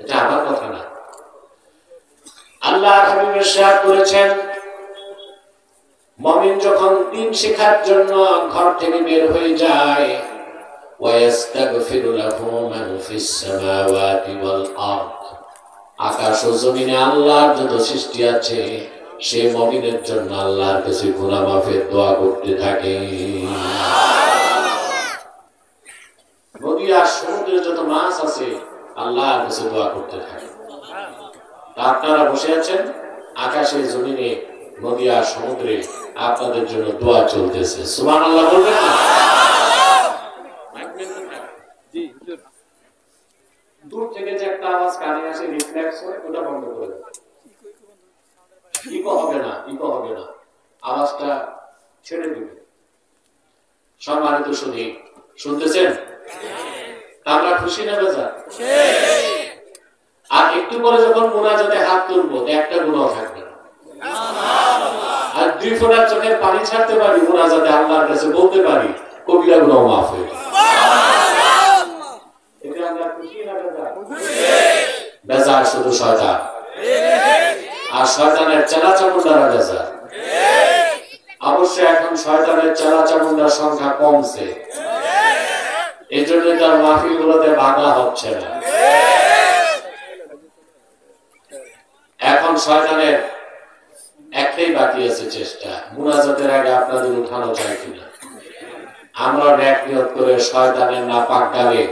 এটা আমার কথা না। আল্লাহ হাবিব ইরশাদ করেছেন, মুমিন যখন দিন শেখার জন্য ঘর থেকে বের হয়ে যায়, ওয়াস্তাগফিরু লাহু মান ফিস সামাওয়াতি ওয়াল আরদ, আকাশ ও জমিনে আল্লাহর যত সৃষ্টি আছে সেই মুমিনের জন্য আল্লাহর কাছে গুনাহ মাফের দোয়া করতে থাকে। নদী আর সমুদ্রে যত মাছ আছে আল্লাহর কাছে দোয়া করতে থাকে। আপনারা বসে আছেন, আকাশে জমিনে নদী আর সমুদ্রে আপনাদের জন্য দোয়া চলতেছে। সুবহানাল্লাহ বলবেন না? দূর থেকে যে একটা আওয়াজ কানে আসে, রিফ্লেক্স হয়, ওটা বন্ধ করে দেন। ইকো হবে না, ইকো হবে না, আওয়াজটা ছেড়ে দিবে। সম্মানিত শুধু শুনতেছেন? আমরা খুশি না বেজা? আর একটু পরে যখন মুনাজাতে হাত তুলবো একটা গুনাহ থাকবে না। আর 2 ফোঁটা চোখের পানি ছাড়তে পারি মুনাজাতে, আল্লাহর কাছে বলতে পারি কবিরা গুনাহ মাফ হয়ে যাবে। এটা আমরা খুশি না বেজা? বেজা শুধু শয়তান, আর শয়তানের চেলা চামুন্ডারা বেজা। অবশ্যই এখন শয়তানের চেলা চামুন্ডার সংখ্যা কমছে, এই জন্য তার মাহফিল গুলোতে বাধা হচ্ছে না। এখন শয়তানের একটাই বাকি আছে চেষ্টা, মুনাজাতের আগে আপনাদের উঠানো চাই কিনা। আমরা নেক নিয়ত করে শয়তানের নাপাক গালে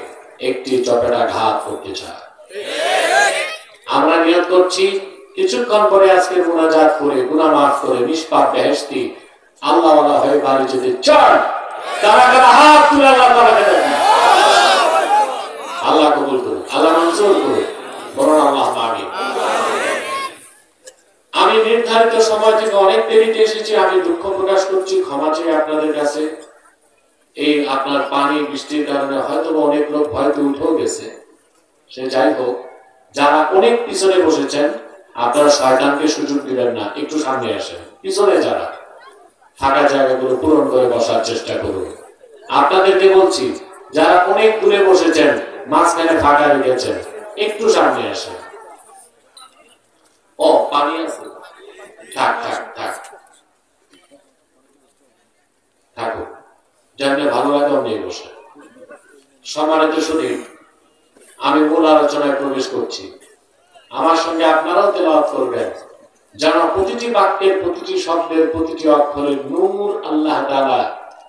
একটি চপেটা ঘাত করতে চাই। আমরা নিয়ত করছি কিছুক্ষণ পরে আজকের মুনাজাত করে গুনাহ মাফ করে নিষ্পাপ বেহেশতি আল্লাহ ওয়ালা হয়ে বাড়ি যেতে চান। তারা কারা হাত তুলে আল্লাহ তাআলাকে ডাকি। আল্লাহ কবুল করুন, আল্লাহ মঞ্জুর করুন, বলুন আল্লাহুম্মা আমিন। আমি নির্ধারিত সময় থেকে অনেক দেরিতে এসেছি, আমি দুঃখ প্রকাশ করছি, ক্ষমা চাই আপনাদের কাছে। এই আপনার পানি বৃষ্টির কারণে হয়তো অনেক লোক হয়তো উঠেও গেছে। সে যাই হোক, যারা অনেক পিছনে বসেছেন আপনারা শয়তানকে সুযোগ দিবেন না, একটু সামনে আসেন। পিছনে যারা ফাঁকা জায়গাগুলো পূরণ করে বসার চেষ্টা করুন। আপনাদেরকে বলছি, যারা অনেক দূরে বসেছেন মাঝখানে ফাঁকা রেখেছেন একটু সামনে আসেন। ও পানি আছে, থাক থাক থাক থাকুন, যেমনি ভালো লাগে অমনি বসে। সম্মানিত শুধু আমি মূল আলোচনায় প্রবেশ করছি। আমার সঙ্গে আপনারাও তেলাওয়াত করবেন, যেন প্রতিটি বাক্যের, প্রতিটি শব্দের, প্রতিটি অক্ষরের নূর আল্লাহ তাআলা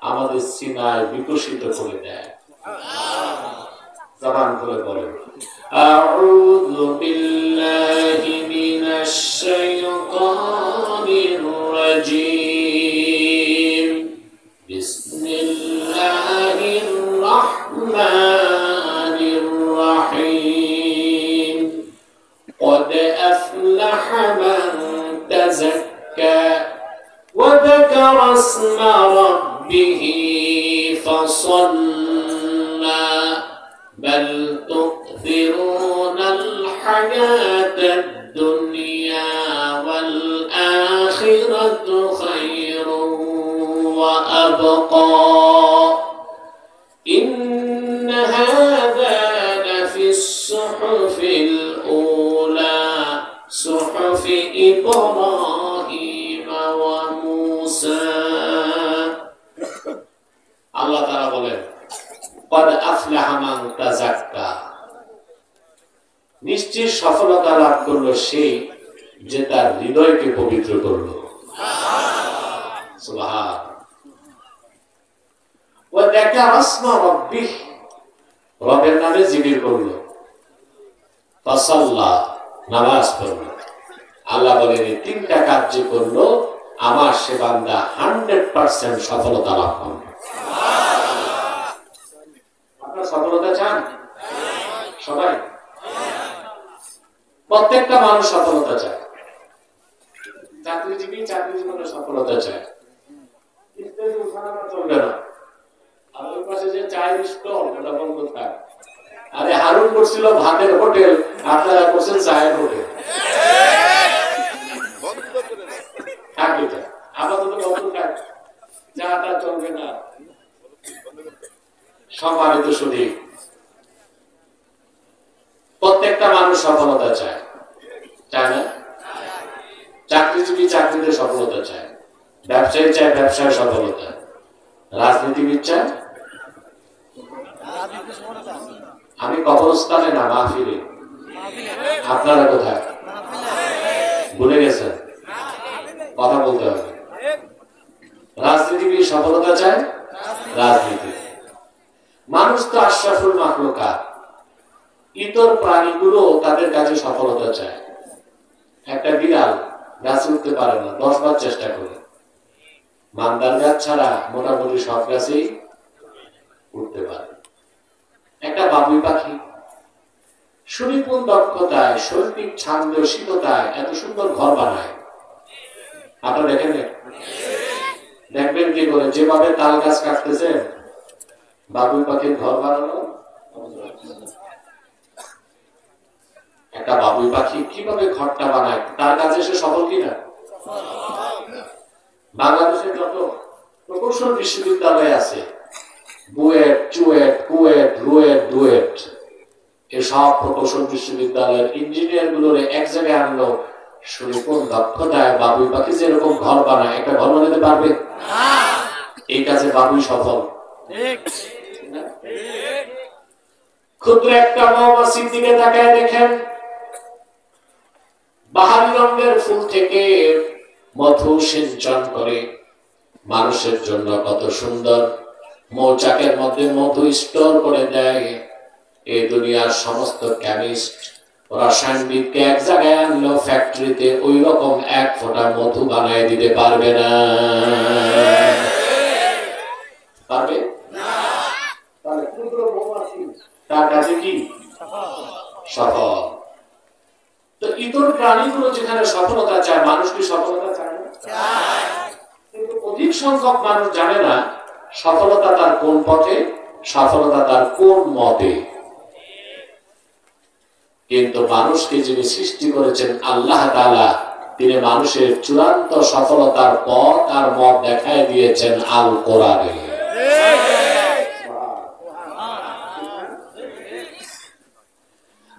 আমাদের সিনায় বিকশিত করে দেয়। জবান করে বলেন, আউযু বিল্লাহি মিনাশ শাইতানির রাজীম, বিসমিল্লাহির রাহমানির রাহিম, قد أفلح من تزكى وذكر اسم ربه فصلى بل تؤثرون الحياة الدنيا والآخرة خير وأبقى إن هذا لفي الصحف الأولى صحف إبراهيم وموسى। আল্লাহ তাআলা বলেন, قد أفلح من تزكى, নিশ্চয় সফলতা লাভ করলো সেই যে তার হৃদয়কে পবিত্র করলো। সুবহান। ওয়া যাকারা ইসমা রাব্বিহ, রবের নামে জিকির করলো। ফাসাল্লা, নামাজ পড়লো। আল্লাহ বলেন এই তিনটা কাজ যে করলো আমার সে বান্দা 100% সফলতা লাভ করবে। আপনারা সফলতা চান? সবাই, প্রত্যেকটা মানুষ সফলতা চায়। চাকরিজীবী চাকরি জীবনে সফলতা চায়, কিন্তু উঠানামা চলবে না। আমাদের পাশে যে চায়ের স্টল ওটা বন্ধ থাক। আরে হারুন করছিল ভাতের হোটেল, আপনারা করছেন চায়ের হোটেল। আপাতত বন্ধ থাক, চাটা চলবে না। সম্মানিত শুধু প্রত্যেকটা মানুষ সফলতা চায়, চায় না? চাকরিজীবী চাকরিতে সফলতা চায়, ব্যবসায়ী চায় ব্যবসায় সফলতা, রাজনীতিবিদ চায়। আমি কবরস্থানে না, মাহফিলে। আপনারা কোথায়? ভুলে গেছেন? কথা বলতে হবে। রাজনীতিবিদ সফলতা চায়, রাজনীতি। মানুষ তো আশরাফুল মাখলুকাত, ইতর প্রাণীগুলো তাদের কাছে সফলতা চায়। একটা বিড়াল গাছে উঠতে পারে না, 10 বার চেষ্টা করে। মান্দার গাছ ছাড়া মোটামুটি সব গাছেই উঠতে পারে। একটা বাবুই পাখি সুনিপুণ দক্ষতায়, শৈল্পিক ছান্দসিকতায় এত সুন্দর ঘর বানায়। আপনারা দেখেন, দেখবেন কি করে, যেভাবে তাল গাছ কাটতেছে বাবুই পাখির ঘর বানানো। একটা বাবুই পাখি কিভাবে ঘরটা বানায়, তার কাছে সে সফল কিনা? বাংলাদেশের যত প্রকৌশল বিশ্ববিদ্যালয় আছে, বুয়েট, চুয়েট, কুয়েট, রুয়েট, ডুয়েট, এসব প্রকৌশল বিশ্ববিদ্যালয়ের ইঞ্জিনিয়ার গুলোর এক জায়গায় আনলো, সুনিপুণ দক্ষতায় বাবুই পাখি যেরকম ঘর বানায়, একটা ঘর বানাতে পারবে? এই কাজে বাবুই সফল। ক্ষুদ্র একটা মৌমাছির দিকে তাকায় দেখেন, বাহারি রঙের ফুল থেকে মধু সিঞ্চন করে মানুষের জন্য কত সুন্দর মৌচাকের মধ্যে মধু স্টোর করে দেয়। এই দুনিয়ার সমস্ত কেমিস্ট, রসায়নবিদকে এক জায়গায় আনলো ফ্যাক্টরিতে, ওই রকম এক ফোঁটা মধু বানায় দিতে পারবে না। পারবে না। তাহলে ক্ষুদ্র মৌমাছি তার কাছে কি সফল? তো ইতর প্রাণীগুলো যেখানে সফলতা চায়, মানুষ কি সফলতা চায় না? কিন্তু অধিক সংখ্যক মানুষ জানে না সফলতা তার কোন পথে, সফলতা তার কোন মতে। কিন্তু মানুষকে যিনি সৃষ্টি করেছেন আল্লাহ তাআলা, তিনি মানুষের চূড়ান্ত সফলতার পথ আর মত দেখায় দিয়েছেন আল কোরআনে।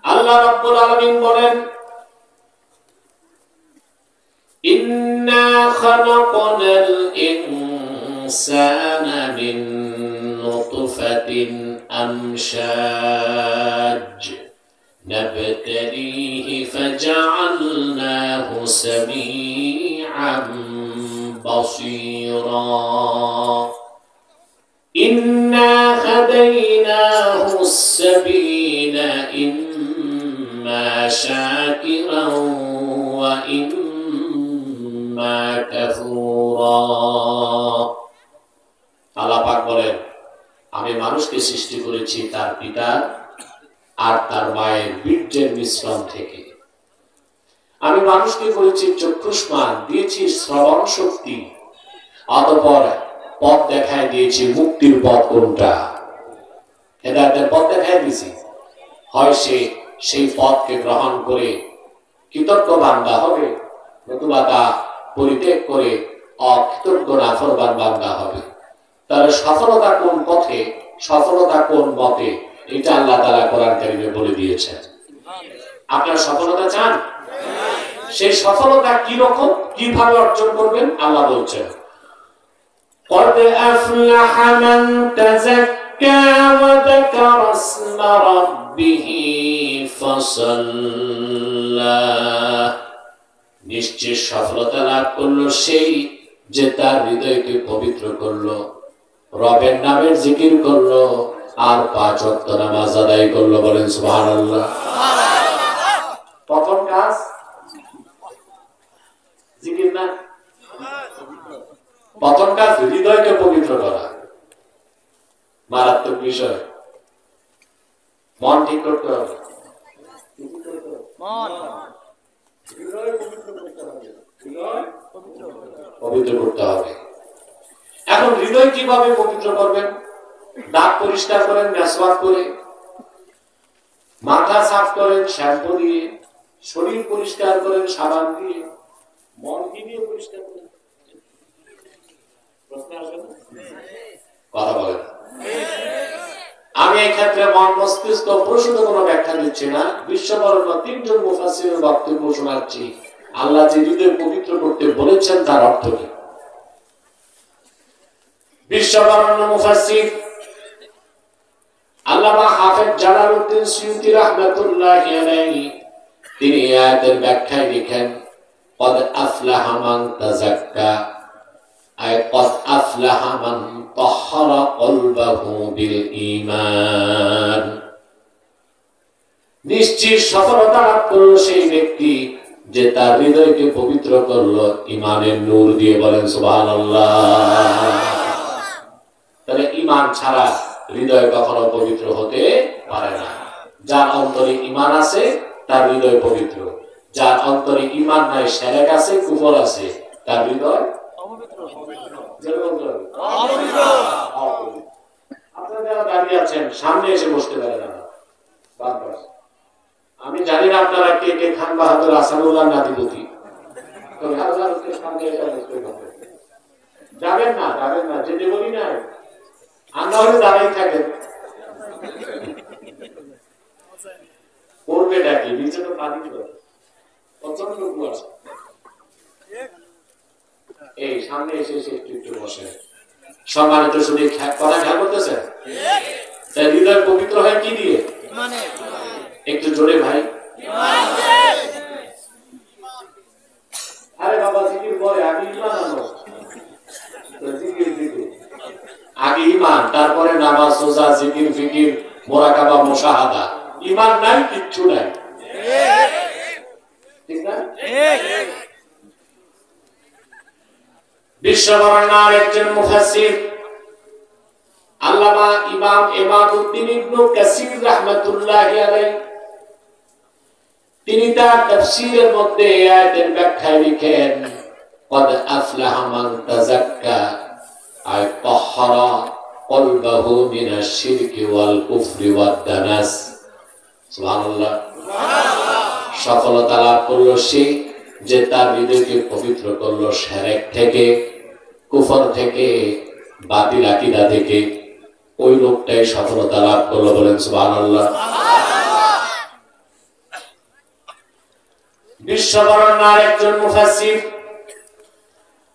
আল্লাহ রাব্বুল আলামিন বলেন, ইন্না খালাকনাল ইনসানা মিন নুতফাতিন আমশাজ নাবতালিহি ফাজআলনাহু সামিআন বাসীরা ইন্না হাদাইনাহুস সাবিলা ইম্মা শাকিরান ওয়া ইম্মা কাফুরা। আল্লাহ পাক বলেন, আমি মানুষকে সৃষ্টি করেছি তার পিতা আর তার মায়ের বীর্যের মিশ্রণ থেকে। আমি মানুষকে করেছি চক্ষুষ্মান, দিয়েছি শ্রবণ শক্তি, অতঃপর পথ দেখায় দিয়েছি মুক্তির পথ কোনটা, হেদায়েতের পথ দেখায় দিয়েছি। হয় সে সেই পথকে গ্রহণ করে কৃতজ্ঞ বান্দা হবে, নতুবা তা পরিত্যাগ করে অকৃতজ্ঞ নাফরমান বান্দা হবে। তাহলে সফলতা কোন পথে, সফলতা কোন মতে, এটা আল্লাহ তাআলা কোরআন কারীমে বলে দিয়েছেন। আপনারা সফলতা চান? সেই সফলতা কি রকম, কিভাবে অর্জন করবেন আল্লাহ বলছেন, قد أفلح من تزكى وذكر اسم ربه فصلى। নিশ্চয় সফলতা লাভ করলো সেই যে তার হৃদয়কে পবিত্র করলো, রবের নামের জিকির করলো, আর 5 ওয়াক্ত নামাজ আদায় করলো। বলেন সুবহানাল্লাহ। প্রথম কাজ জিকির না, প্রথম কাজ হৃদয়কে পবিত্র করা। মারাত্মক বিষয়, মন ঠিক করতে হবে, পবিত্র করতে হবে। এখন হৃদয় কিভাবে পবিত্র করবেন? দাঁত পরিষ্কার করেন মেসওয়াক করে, মাথা সাফ করেন শ্যাম্পু দিয়ে, শরীর পরিষ্কার করেন সাবান দিয়ে, মন কি দিয়ে পরিষ্কার করেন? কথা বলেন। আমি এই ক্ষেত্রে মন মস্তিষ্ক প্রসূত কোনো ব্যাখ্যা দিচ্ছি না, বিশ্ববরণ্য 3 জন মুফাসসিরের বক্তব্য শোনাচ্ছি। আল্লাহ যে হৃদয় পবিত্র করতে বলেছেন তার অর্থ কি? বিশ্ববরণ্য মুফাসসির আল্লামা হাফেজ জালালউদ্দিন সুয়ুতী রাহমাতুল্লাহি আলাইহি তিনি আয়াতের ব্যাখ্যায় লিখেন, قد أفلح من تزكى أي قد أفلح من طهر قلبه بالإيمان। নিশ্চিত সফলতা লাভ করলো সেই ব্যক্তি যে তার হৃদয়কে পবিত্র করলো ঈমানের নূর দিয়ে। বলেন সুবহানাল্লাহ। তাহলে ঈমান ছাড়া হৃদয় কখনো পবিত্র হতে পারে না। যার অন্তরে ঈমান আছে তার হৃদয় পবিত্র, যার অন্তরে ঈমান নাই, শিরক আছে, কুফর আছে, তার হৃদয় অপবিত্র। আপনারা যারা দাঁড়িয়ে আছেন সামনে এসে বসতে পারেন না। আমি জানি না আপনারা কে কে খান বাহাদুর আসানুল্লাহ নাতিপুতি, যাবেন না, যাবেন না, যেতে বলি না, আমরা হলে দাঁড়িয়ে থাকেন। করবে ডাকি নিচে তো পানি প্রচন্ড কুয়াশা। এই সামনে এসে এসে একটু একটু বসে। সম্মানিত শুনে কথা খেয়াল করতেছে, তাই হৃদয় পবিত্র হয় কি দিয়ে? একটু জোরে ভাই। আরে বাবা জিকির পরে আগে ঈমান আনো, আগে ঈমান, তারপরে নামাজ, রোজা, জিকির, ফিকির, মুরাকাবা, মুশাহাদা। ঈমান নাই, কিচ্ছু নাই। ঠিক না? বিশ্ববরণ্যের একজন মুফাসসির আল্লামা ইমাম ইমাদউদ্দিন ইবনে কাসির রাহমাতুল্লাহি আলাইহি তিনি তার তাফসীরের মধ্যে এই আয়াতের ব্যাখ্যায় লিখেন, قد أفلح من تزكى أي طهر قلبه من الشرك والكفر والدنس। সুবহানাল্লাহ। সফলতা লাভ করলো সে যে তার হৃদয়কে পবিত্র করলো শিরক থেকে, কুফর থেকে, বাতিল আকীদা থেকে। ওই লোকটাই সফলতা লাভ করলো। বলেন সুবহানাল্লাহ। বিশ্ববরণ্যের একজন মুফাসসির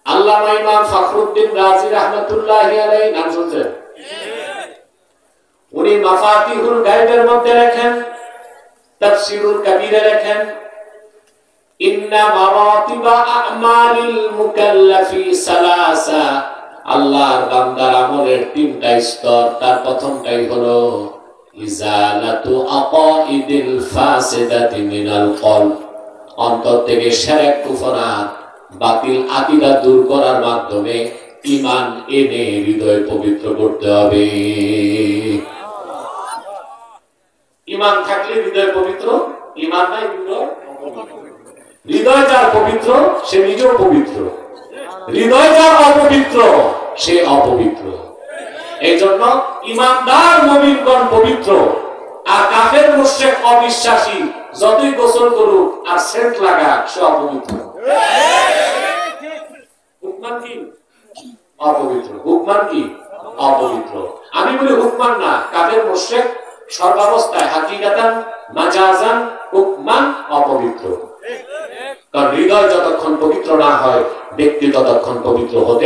আল্লামা ইমাম ফখরুদ্দিন রাজি রাহমাতুল্লাহি আলাইহি নাম শুনছেন? উনি মাফাতিহুল গায়বের মধ্যে লেখেন, তাফসীরুল কাবীরে লেখেন, ইন্না মারাতিবা আমালিল মুকাল্লাফি সালাসা। আল্লাহর বান্দার আমলের 3টা স্তর। তার প্রথমটাই হলো ইজালাতু আকাইদিল ফাসিদাতি মিনাল কলব, অন্তর থেকে শিরক, কুফর, বাতিল আকীদা দূর করার মাধ্যমে ঈমান এনে হৃদয় পবিত্র করতে হবে। ঈমান থাকলে হৃদয় পবিত্র, ঈমান নাই হৃদয়। হৃদয় যার পবিত্র সে নিজেও পবিত্র, হৃদয় যার অপবিত্র সে অপবিত্র। এই জন্য ঈমানদার মুমিনগণ পবিত্র, আর কাফের মুশরিক অবিশ্বাসী যতই গোসল করুক আর সেন্ট লাগাক সে অপবিত্র। হুকমান কি? অপবিত্র। হুকমান কি? অপবিত্র। আমি বলি হুকমান না, কাফের মুশরিক সর্বাবস্থায় হাকিকাতান, মাজাজান, হুকমান অপবিত্র। কারণ হৃদয় যতক্ষণ পবিত্র না হয় ব্যক্তি ততক্ষণ পবিত্র হতে।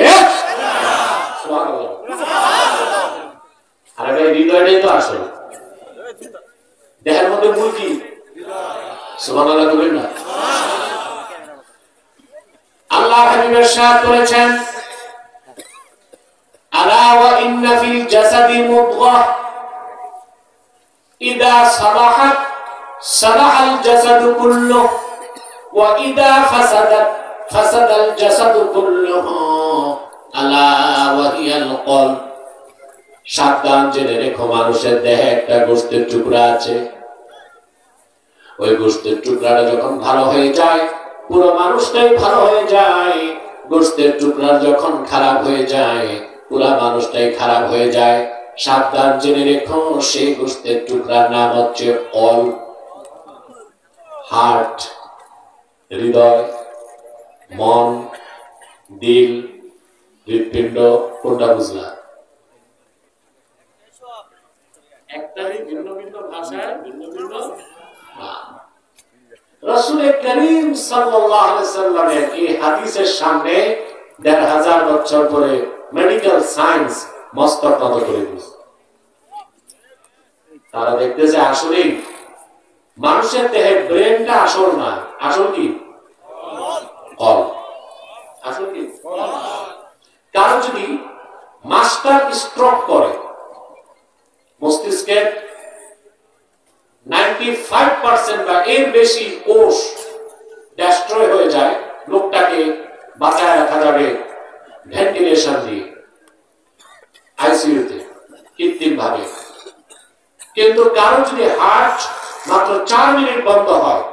আরে ভাই, হৃদয়টাই তো আসল। দেহের মধ্যে মূল কি? সুবহানাল্লাহ বলেন না। আল্লাহ হাবিব ইরশাদ করেছেন, আলা ওয়া ইন্না ফিল জাসাদি মুদগাহ ইদা সালাহাত সালাহাল জাসাদু কুল্লুহু ওয়া ইদা ফাসাদাত ফাসাদাল জাসাদু কুল্লুহু আলা ওয়া হিয়াল কলব। সাবধান, জেনে রেখো, মানুষের দেহে একটা গোশতের টুকরা আছে। ওই গোশতের টুকরাটা যখন ভালো হয়ে যায় পুরো মানুষটাই ভালো হয়ে যায়। গোশতের টুকরা যখন খারাপ হয়ে যায় পুরো মানুষটাই খারাপ হয়ে যায়। সাবধান, জেনে রেখো, সেই গোশতের টুকরার নাম হচ্ছে কলব, হার্ট, হৃদয়, মন, দিল, হৃৎপিণ্ড। কোনটা বুঝলা? রাসূল করিম সাল্লাল্লাহু আলাইহি ওয়াসাল্লামের এই হাদিসের সামনে ১৫০০ বছর পরে মেডিকেল সায়েন্স মস্তক নত করে দিয়েছে। তারা দেখতেছে আসলে মানুষের দেহে ব্রেনটা আসল না, আসল কি কল, আসল কি কারো যদি মাস্টার স্ট্রোক করে মস্তিষ্কের 95% বা এর বেশি কোষ ডেস্ট্রয় হয়ে যায়, লোকটাকে বাঁচায় রাখা যাবে ভেন্টিলেশন দিয়ে আইসিইউতে কৃত্রিম ভাবে। কিন্তু কারো যদি হার্ট মাত্র 4 মিনিট বন্ধ হয়,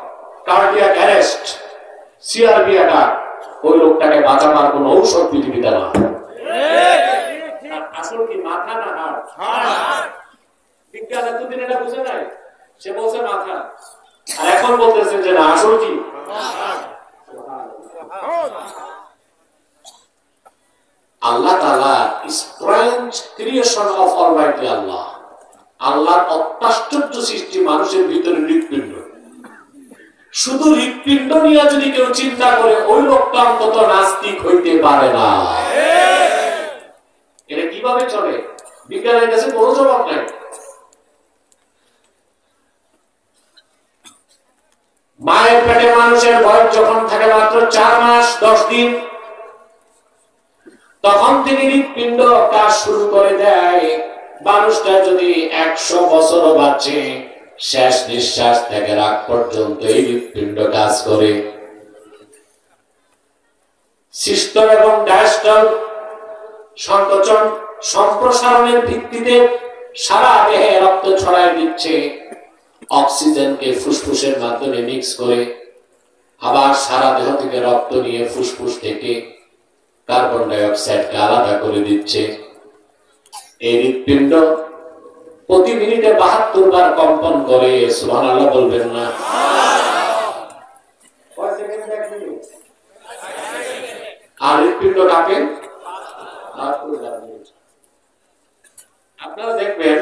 কার্ডিয়াক অ্যারেস্ট, সিআরবি অ্যাটাক, ওই লোকটাকে বাঁচাবার কোনো ঔষধ পৃথিবীতে না। আসল কি মাথা না হার্ট? বিজ্ঞান এতদিন এটা বুঝে নাই, সে বলছে মাথা, আর এখন বলতেছে যে না আসল কি। আল্লাহ তাআলা স্ট্রেঞ্জ ক্রিয়েশন অফ অলমাইটি আল্লাহ, আল্লাহর অত্যাশ্চর্য সৃষ্টি মানুষের ভিতরে হৃৎপিণ্ড। শুধু হৃৎপিণ্ড নিয়ে যদি কেউ চিন্তা করে, ওই লোকটা অন্তত নাস্তিক হইতে পারে না। এটা কিভাবে চলে? বিজ্ঞানের কাছে কোনো জবাব নাই। মায়ের পেটে মানুষের বয়স যখন থাকে মাত্র 4 মাস 10 দিন, তখন থেকে হৃৎপিণ্ড কাজ শুরু করে দেয়। মানুষটা যদি 100 বছরও বাঁচে, শেষ নিঃশ্বাস থেকে রাগ পর্যন্ত এই হৃৎপিণ্ড কাজ করে। সিস্টল এবং ডায়াস্টল সংকোচন সম্প্রসারণের ভিত্তিতে সারা দেহে রক্ত ছড়ায় দিচ্ছে, অক্সিজেনকে ফুসফুসের মাধ্যমে মিক্স করে আবার সারা দেহ থেকে রক্ত নিয়ে ফুসফুস থেকে কার্বন ডাই অক্সাইডকে আলাদা করে দিচ্ছে। এই হৃৎপিণ্ড প্রতি মিনিটে 72 বার কম্পন করে। সুবহানাল্লাহ বলবেন না? আর হৃৎপিণ্ড কাঁপে। আপনারা দেখবেন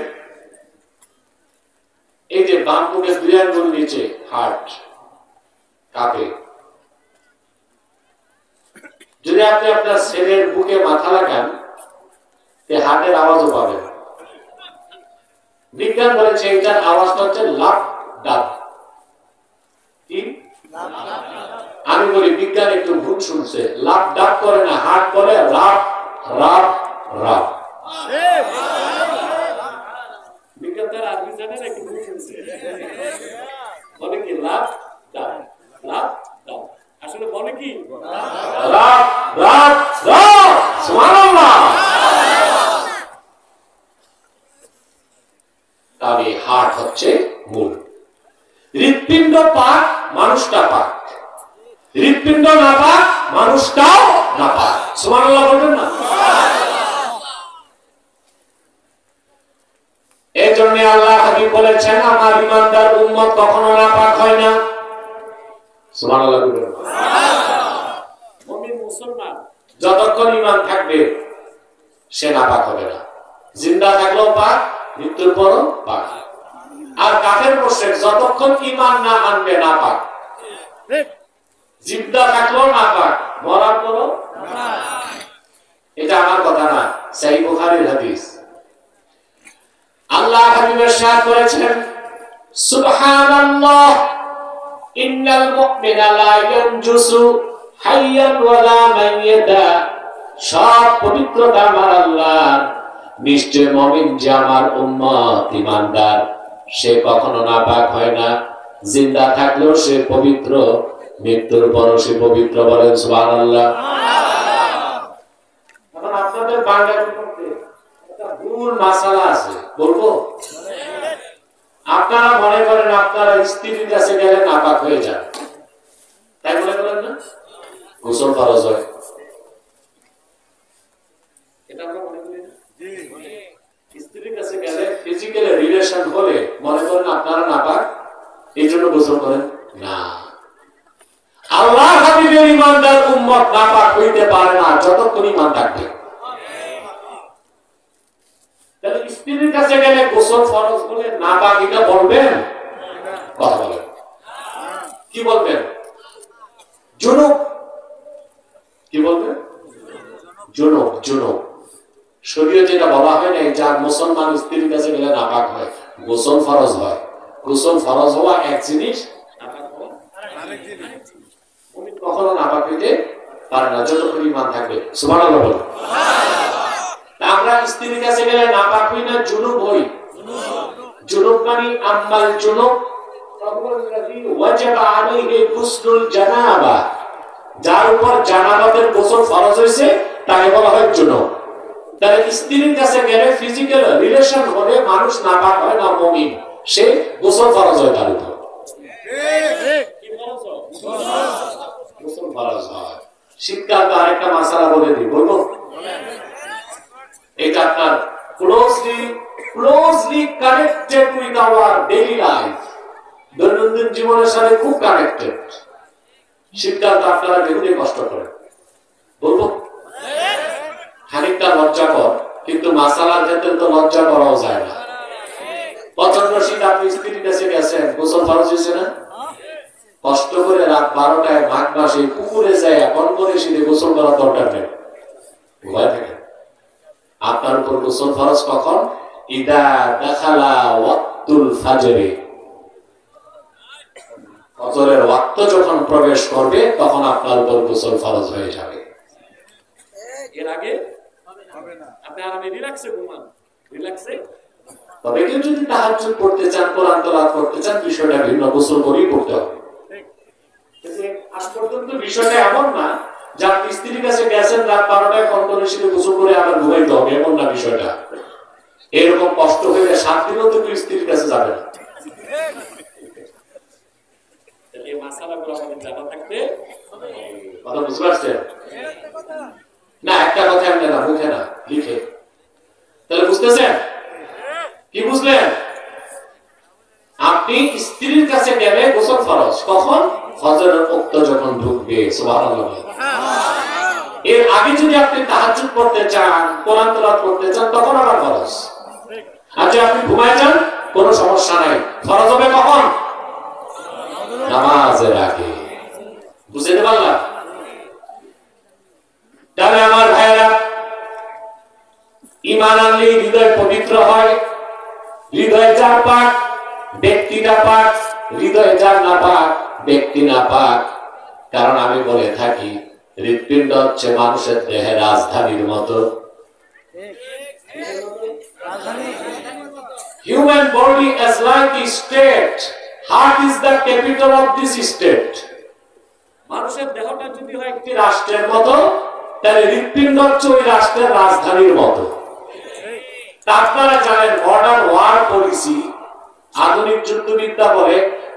এই যে বাম বুকের 2 আঙ্গুল নিচে হার্ট কাঁপে। যদি আপনি আপনার ছেলের বুকে মাথা লাগান, হার্টের আওয়াজও পাবেন। বিজ্ঞান বলেছে এটার আওয়াজটা হচ্ছে লাভ ডাব। কি? আমি বলি বিজ্ঞান একটু ভুল শুনছে, লাভ ডাব করে না, হার্ট বলে রাব রাব রাব। বিজ্ঞান তার আরবি জানে না, একটু ভুল শুনছে, বলে কি লাভ ডাব, লাভ ডাব। আসলে বলে কি রাব রাব রাব। সুবহানাল্লাহ। তবে হার্ট হচ্ছে মূল। হৃৎপিণ্ড পাক, মানুষটা পাক। হৃৎপিণ্ড না পাক, মানুষটাও না পাক। সুবহানাল্লাহ বলবেন না? এই জন্য আল্লাহ হাবিব বলেছেন, আমার ঈমানদার উম্মত কখনো না পাক হয় না। সুবহানাল্লাহ বলবেন। মুমিন মুসলমান যতক্ষণ ঈমান থাকবে সে না পাক হবে না। জিন্দা থাকলেও পাক, মৃত্যুর পরও পাক। আর কাফের মুশরিক যতক্ষণ ঈমান না আনবে না পাক। জিন্দা থাকলেও না পাক, মরার পরও না। এটা আমার কথা না, সহিহ বুখারীর হাদিস। আল্লাহ হাবিব ইরশাদ করেছেন, সুবহানাল্লাহ ইন্নাল মুমিনা লা ইয়ানজুসু হাইয়ান ওয়ালা মাইয়াতা। সব পবিত্রতা আমার আল্লাহর। নিশ্চয় মুমিন যে আমার উম্মত ঈমানদার, সে কখনো নাপাক হয় না। জিন্দা থাকলেও সে পবিত্র, মৃত্যুর পরও সে পবিত্র। বলেন সুবহানাল্লাহ। এখন আপনাদের বাঙালির মধ্যে একটা ভুল মাসালা আছে, বলবো? আপনারা মনে করেন আপনারা স্ত্রীর কাছে গেলে নাপাক হয়ে যান, তাই মনে করেন না? গোসল ফরজ হয়, এটা আমরা মনে করি না? স্ত্রীর কাছে গেলে ফিজিক্যাল রিলেশন হলে মনে করেন আপনারা নাপাক, এই জন্য গোসল করেন না। আল্লাহ হাবিবের ঈমানদার উম্মত নাপাক হইতে পারে না যতক্ষণ ঈমান থাকবে। তাহলে স্ত্রীর কাছে গেলে গোসল ফরজ বলে নাপাক এটা বলবেন? কথা বলেন। কি বলবেন? জুনুব। কি বলবেন? জুনুব। জুনুব শরীয়তে যেটা বলা হয় না, যার মুসলমান স্ত্রীর কাছে গেলে নাপাক হয়, গোসল ফরজ হয়। গোসল ফরজ হওয়া এক জিনিস, কখনো নাপাক হইতে পারে না যতক্ষণ ঈমান থাকবে। সুবহানাল্লাহ বলেন। আমরা স্ত্রীর কাছে গেলে নাপাক হই না, জুনুব হই। জুনুব মানে আম্মাল জুনুব ওয়াজিবা আলাইহি গুসলুল জানাবা, যার উপর জানাবাতের গোসল ফরজ হয়েছে তাকে বলা হয় জুনুব। তাহলে স্ত্রীর কাছে গেলে ফিজিক্যাল রিলেশন হলে মানুষ নাপাক হয় না, মুমিন, সে গোসল ফরজ হয় তার উপর। গোসল ফরজ হয়। শীতকাল তো আরেকটা মাসালা বলে দিই, বলবো? এটা আপনার closely connected with our daily life, দৈনন্দিন জীবনের সাথে খুব কানেক্টেড। শীতকাল তো আপনারা বেগুনে কষ্ট করেন, বলবো? খানিকটা লজ্জাকর, কিন্তু মাসালার ক্ষেত্রে তো লজ্জা করাও যায় না। প্রচন্ড শীত, আপনি স্ত্রীর কাছে গেছেন, গোসল ফরজ হয়েছে না? কষ্ট করে রাত 12টায় মাঘ মাসে পুকুরে যায় এখন করে শীতে গোসল করার দরকার নেই, ভয় থাকে। আপনার উপর গোসল ফরজ কখন? ইদা দাখালা ওয়াক্তুল ফাজরে, ফজরের ওয়াক্ত যখন প্রবেশ করবে তখন আপনার উপর গোসল ফরজ হয়ে যাবে। এর আগে আপনি আরামে রিল্যাক্সে ঘুমান, রিল্যাক্সে। তবে কেউ যদি তাহাজ্জুদ পড়তে চান, কোরআন তেলাওয়াত করতে চান, বিষয়টা ভিন্ন, গোসল করেই পড়তে হবে। আজ পর্যন্ত বিষয়টা এমন না যে আপনি স্ত্রীর কাছে গেছেন রাত 12টায় কনকনে শীতে গোসল করে আবার ঘুমাইতে হবে, এমন না বিষয়টা। এরকম কষ্ট হইলে 7 দিনও তো স্ত্রীর কাছে যাবে না। এই মাসালাগুলো আমাদের জানা থাকবে। কথা বুঝতে পারছেন না? একটা কথা এমনি না, মুখে না, লিখে। তাহলে বুঝতেছেন? কি বুঝলেন? আপনি স্ত্রীর কাছে গেলে গোসল ফরজ কখন? ফজরের ওয়াক্ত যখন ঢুকবে। সুবহানাল্লাহ। এর আগে যদি আপনি তাহাজ্জুদ পড়তে চান, কোরআন তেলাওয়াত করতে চান, তখন আবার ফরজ। আর যদি আপনি ঘুমায় যান, কোনো সমস্যা নাই, ফরজ হবে কখন? নামাজের আগে। বুঝতে পারলাম? তাহলে আমার ভাইয়েরা, ঈমান আনলে হৃদয় পবিত্র হয়। হৃদয় যার পাক, ব্যক্তিটা পাক। হৃদয় যার না পাক, ব্যক্তি না পাক। কারণ আমি বলে থাকি, হৃৎপিণ্ড হচ্ছে মানুষের দেহের রাজধানীর মতো। Human body is like a state. Heart is the capital of this state. মানুষের দেহটা যদি হয় একটি রাষ্ট্রের মতো, তাহলে হৃৎপিণ্ড হচ্ছে ওই রাষ্ট্রের রাজধানীর মতো। আপনারা জানেন মডার্ন ওয়ার পলিসি, আধুনিক যুদ্ধবিদ্যা বলে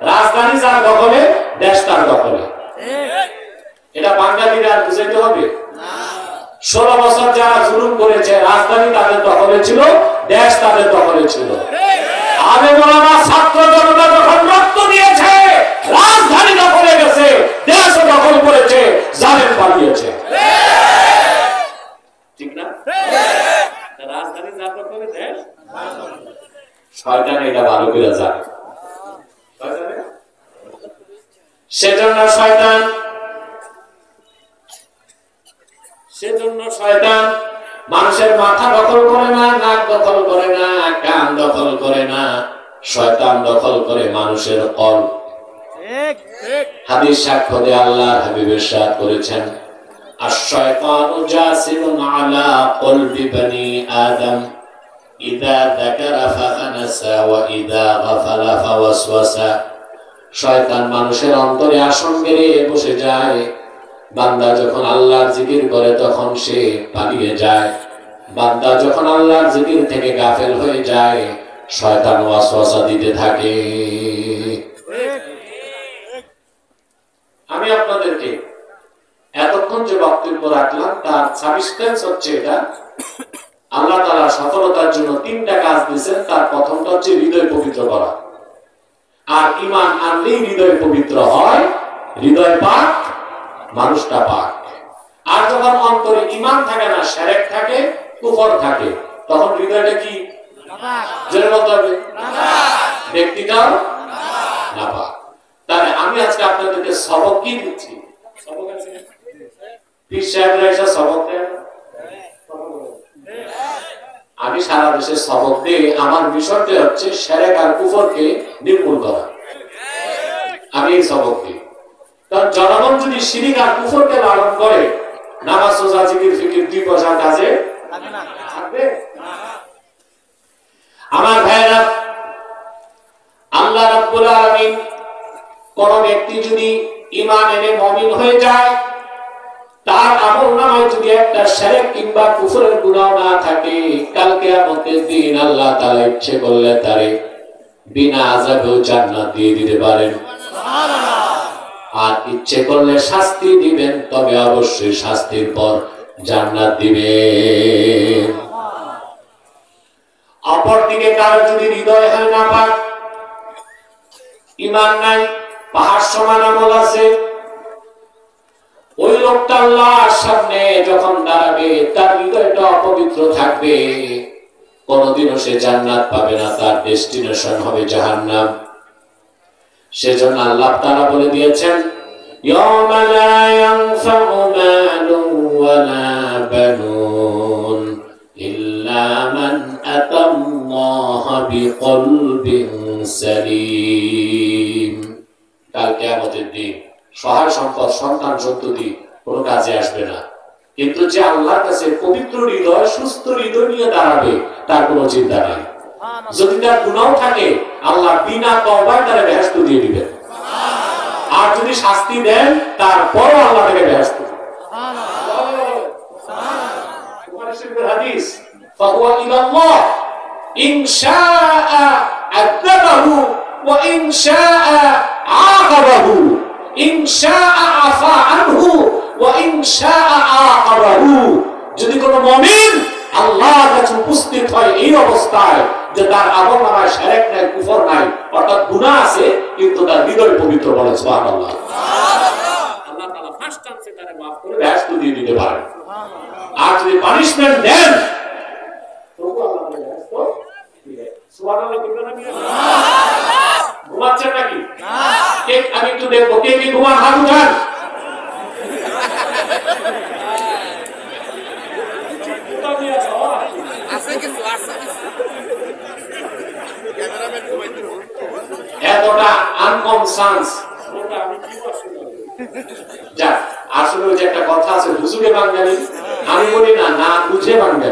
রাজধানী যার দখলে, দেশ তার দখলে। এটা বাঙালিরা আর বুঝাইতে হবে? 16 বছর যারা জুলুম করেছে, রাজধানী তাদের দখলে ছিল, দেশ তাদের দখলে ছিল। আবে ওলামা ছাত্র জনতা যখন রক্ত দিয়েছে, রাজধানী দখলে গেছে, দেশও দখল করেছে, জালেম পালিয়েছে। ঠিক না? রাজধানী যার দখলে, দেশ। শয়তান এটা ভালো করে জানে। সেজন্য শয়তান মানুষের মাথা দখল করে না, নাক দখল করে না, কান দখল করে না। শয়তান দখল করে মানুষের কলব। হাদিস সাক্ষ্য দিয়ে আল্লাহর হাবিব ইরশাদ করেছেন, আশ-শায়তানু জাসিমুন আলা কলবি বনি আদম ইযা যাকারা ফাআনাসা ওয়া ইযা গাফালা ফাওয়াসওয়াসা। শয়তান মানুষের অন্তরে আসন গেড়ে বসে যায়। বান্দা যখন আল্লাহর জিকির করে তখন সে পালিয়ে যায়। বান্দা যখন আল্লাহর জিকির থেকে গাফেল হয়ে যায়, শয়তান ওয়াসওয়াসা দিতে থাকে। আমি আপনাদেরকে এতক্ষণ যে বক্তব্য রাখলাম তার সাবস্টেন্স হচ্ছে এটা। আল্লাহ তাআলা সফলতার জন্য 3টা কাজ দিয়েছেন। তার প্রথমটা হচ্ছে হৃদয় পবিত্র করা। আর ঈমান আনলেই হৃদয় পবিত্র হয়, হৃদয় পাক, মানুষটা পাক। আর যখন অন্তরে ঈমান থাকে না, শিরক থাকে, কুফর থাকে, তখন হৃদয়টা কি? জেনে বলতে হবে, ব্যক্তিটাও নাপাক। তাহলে আমি আজকে আপনাদের কি দিচ্ছি? পীর সাহেবরা এসে সবক দেন। আমি সারা দেশে সবক দিই, আমার বিষয়টা হচ্ছে শিরক আর কুফরকে নির্মূল করা। আমি এই সবক দিই, কারণ জনগণ যদি শিরক আর কুফরকে লালন করে, নামাজ রোজা জিকির ফিকির 2 পয়সা কাজে থাকবে? আমার ভাইরা, আল্লাহ রাব্বুল আলামিন কোন ব্যক্তি যদি ঈমান এনে মুমিন হয়ে যায়, তার আমলনামায় যদি একটা শিরক কিংবা কুফরের গুনাহ না থাকে, কাল কিয়ামতের দিন আল্লাহ তাআলা ইচ্ছে করলে তারে বিনা আযাবেও জান্নাত দিয়ে দিতে পারেন। সুবহানাল্লাহ। আর ইচ্ছে করলে শাস্তি দিবেন, তবে অবশ্যই শাস্তির পর জান্নাত দিবেন। অপরদিকে কারো যদি হৃদয় হয় না পাক, ঈমান নাই, পাহাড় সমান আমল আছে, ওই লোকটা আল্লাহর সামনে যখন দাঁড়াবে তার হৃদয়টা অপবিত্র থাকবে, কোনদিনও সে জান্নাত পাবে না, তার ডেস্টিনেশন হবে জাহান্নাম। সেজন্য আল্লাহ তাআলা বলে দিয়েছেন, ইয়াওমা লা ইয়ানফাউ মালুন ওয়ালা বানুন ইল্লা মান আতাল্লাহা বিকলবিন সালিম। কাল কিয়ামতের দিন সহায় সম্পদ, সন্তান সন্ততি কোনো কাজে আসবে না, কিন্তু যে আল্লাহর কাছে পবিত্র হৃদয়, সুস্থ হৃদয় নিয়ে দাঁড়াবে, তার কোনো চিন্তা নাই। যদি তার গুনাহ থাকে, আল্লাহ বিনা তওবায় তারে বেহেশত দিয়ে দিবেন। আর যদি শাস্তি দেন, তারপরও আল্লাহ তাকে বেহেশত দিবেন। সুবহানাল্লাহ। হাদিস, ফাহুয়া ইলাল্লাহ ইন শাআ আযাবাহু ওয়া ইন শাআ আকাবাহু, ইন শাআ আফা আনহু ওয়া ইন শাআ আকাবাহু। যদি কোন মুমিন আল্লাহর কাছে উপস্থিত হয় এই অবস্থায় যে তার আমলনামায় শিরক নাই, কুফর নাই, অর্থাৎ গুনাহ আছে, কিন্তু তার হৃদয় পবিত্র, বলে সুবহানাল্লাহ। আল্লাহ তাআলা ফার্স্ট চান্সে তারে maaf করে বেহেশত দিয়ে দিতে পারেন। আর যদি পানিশমেন্ট দেন, তবু আল্লাহ তাআলা বেহেশত দিবেন। সুবহানাল্লাহ। ঘুমাচ্ছেন নাকি? কে, আমি একটু দেখবো কে কি ঘুমান, হাত উঠান। এতটা আনকম চান্স। যাক, আসলে ওই যে একটা কথা আছে, হুজুরে বাঙালি, আমি বলি না, না বুঝে বাঙালি।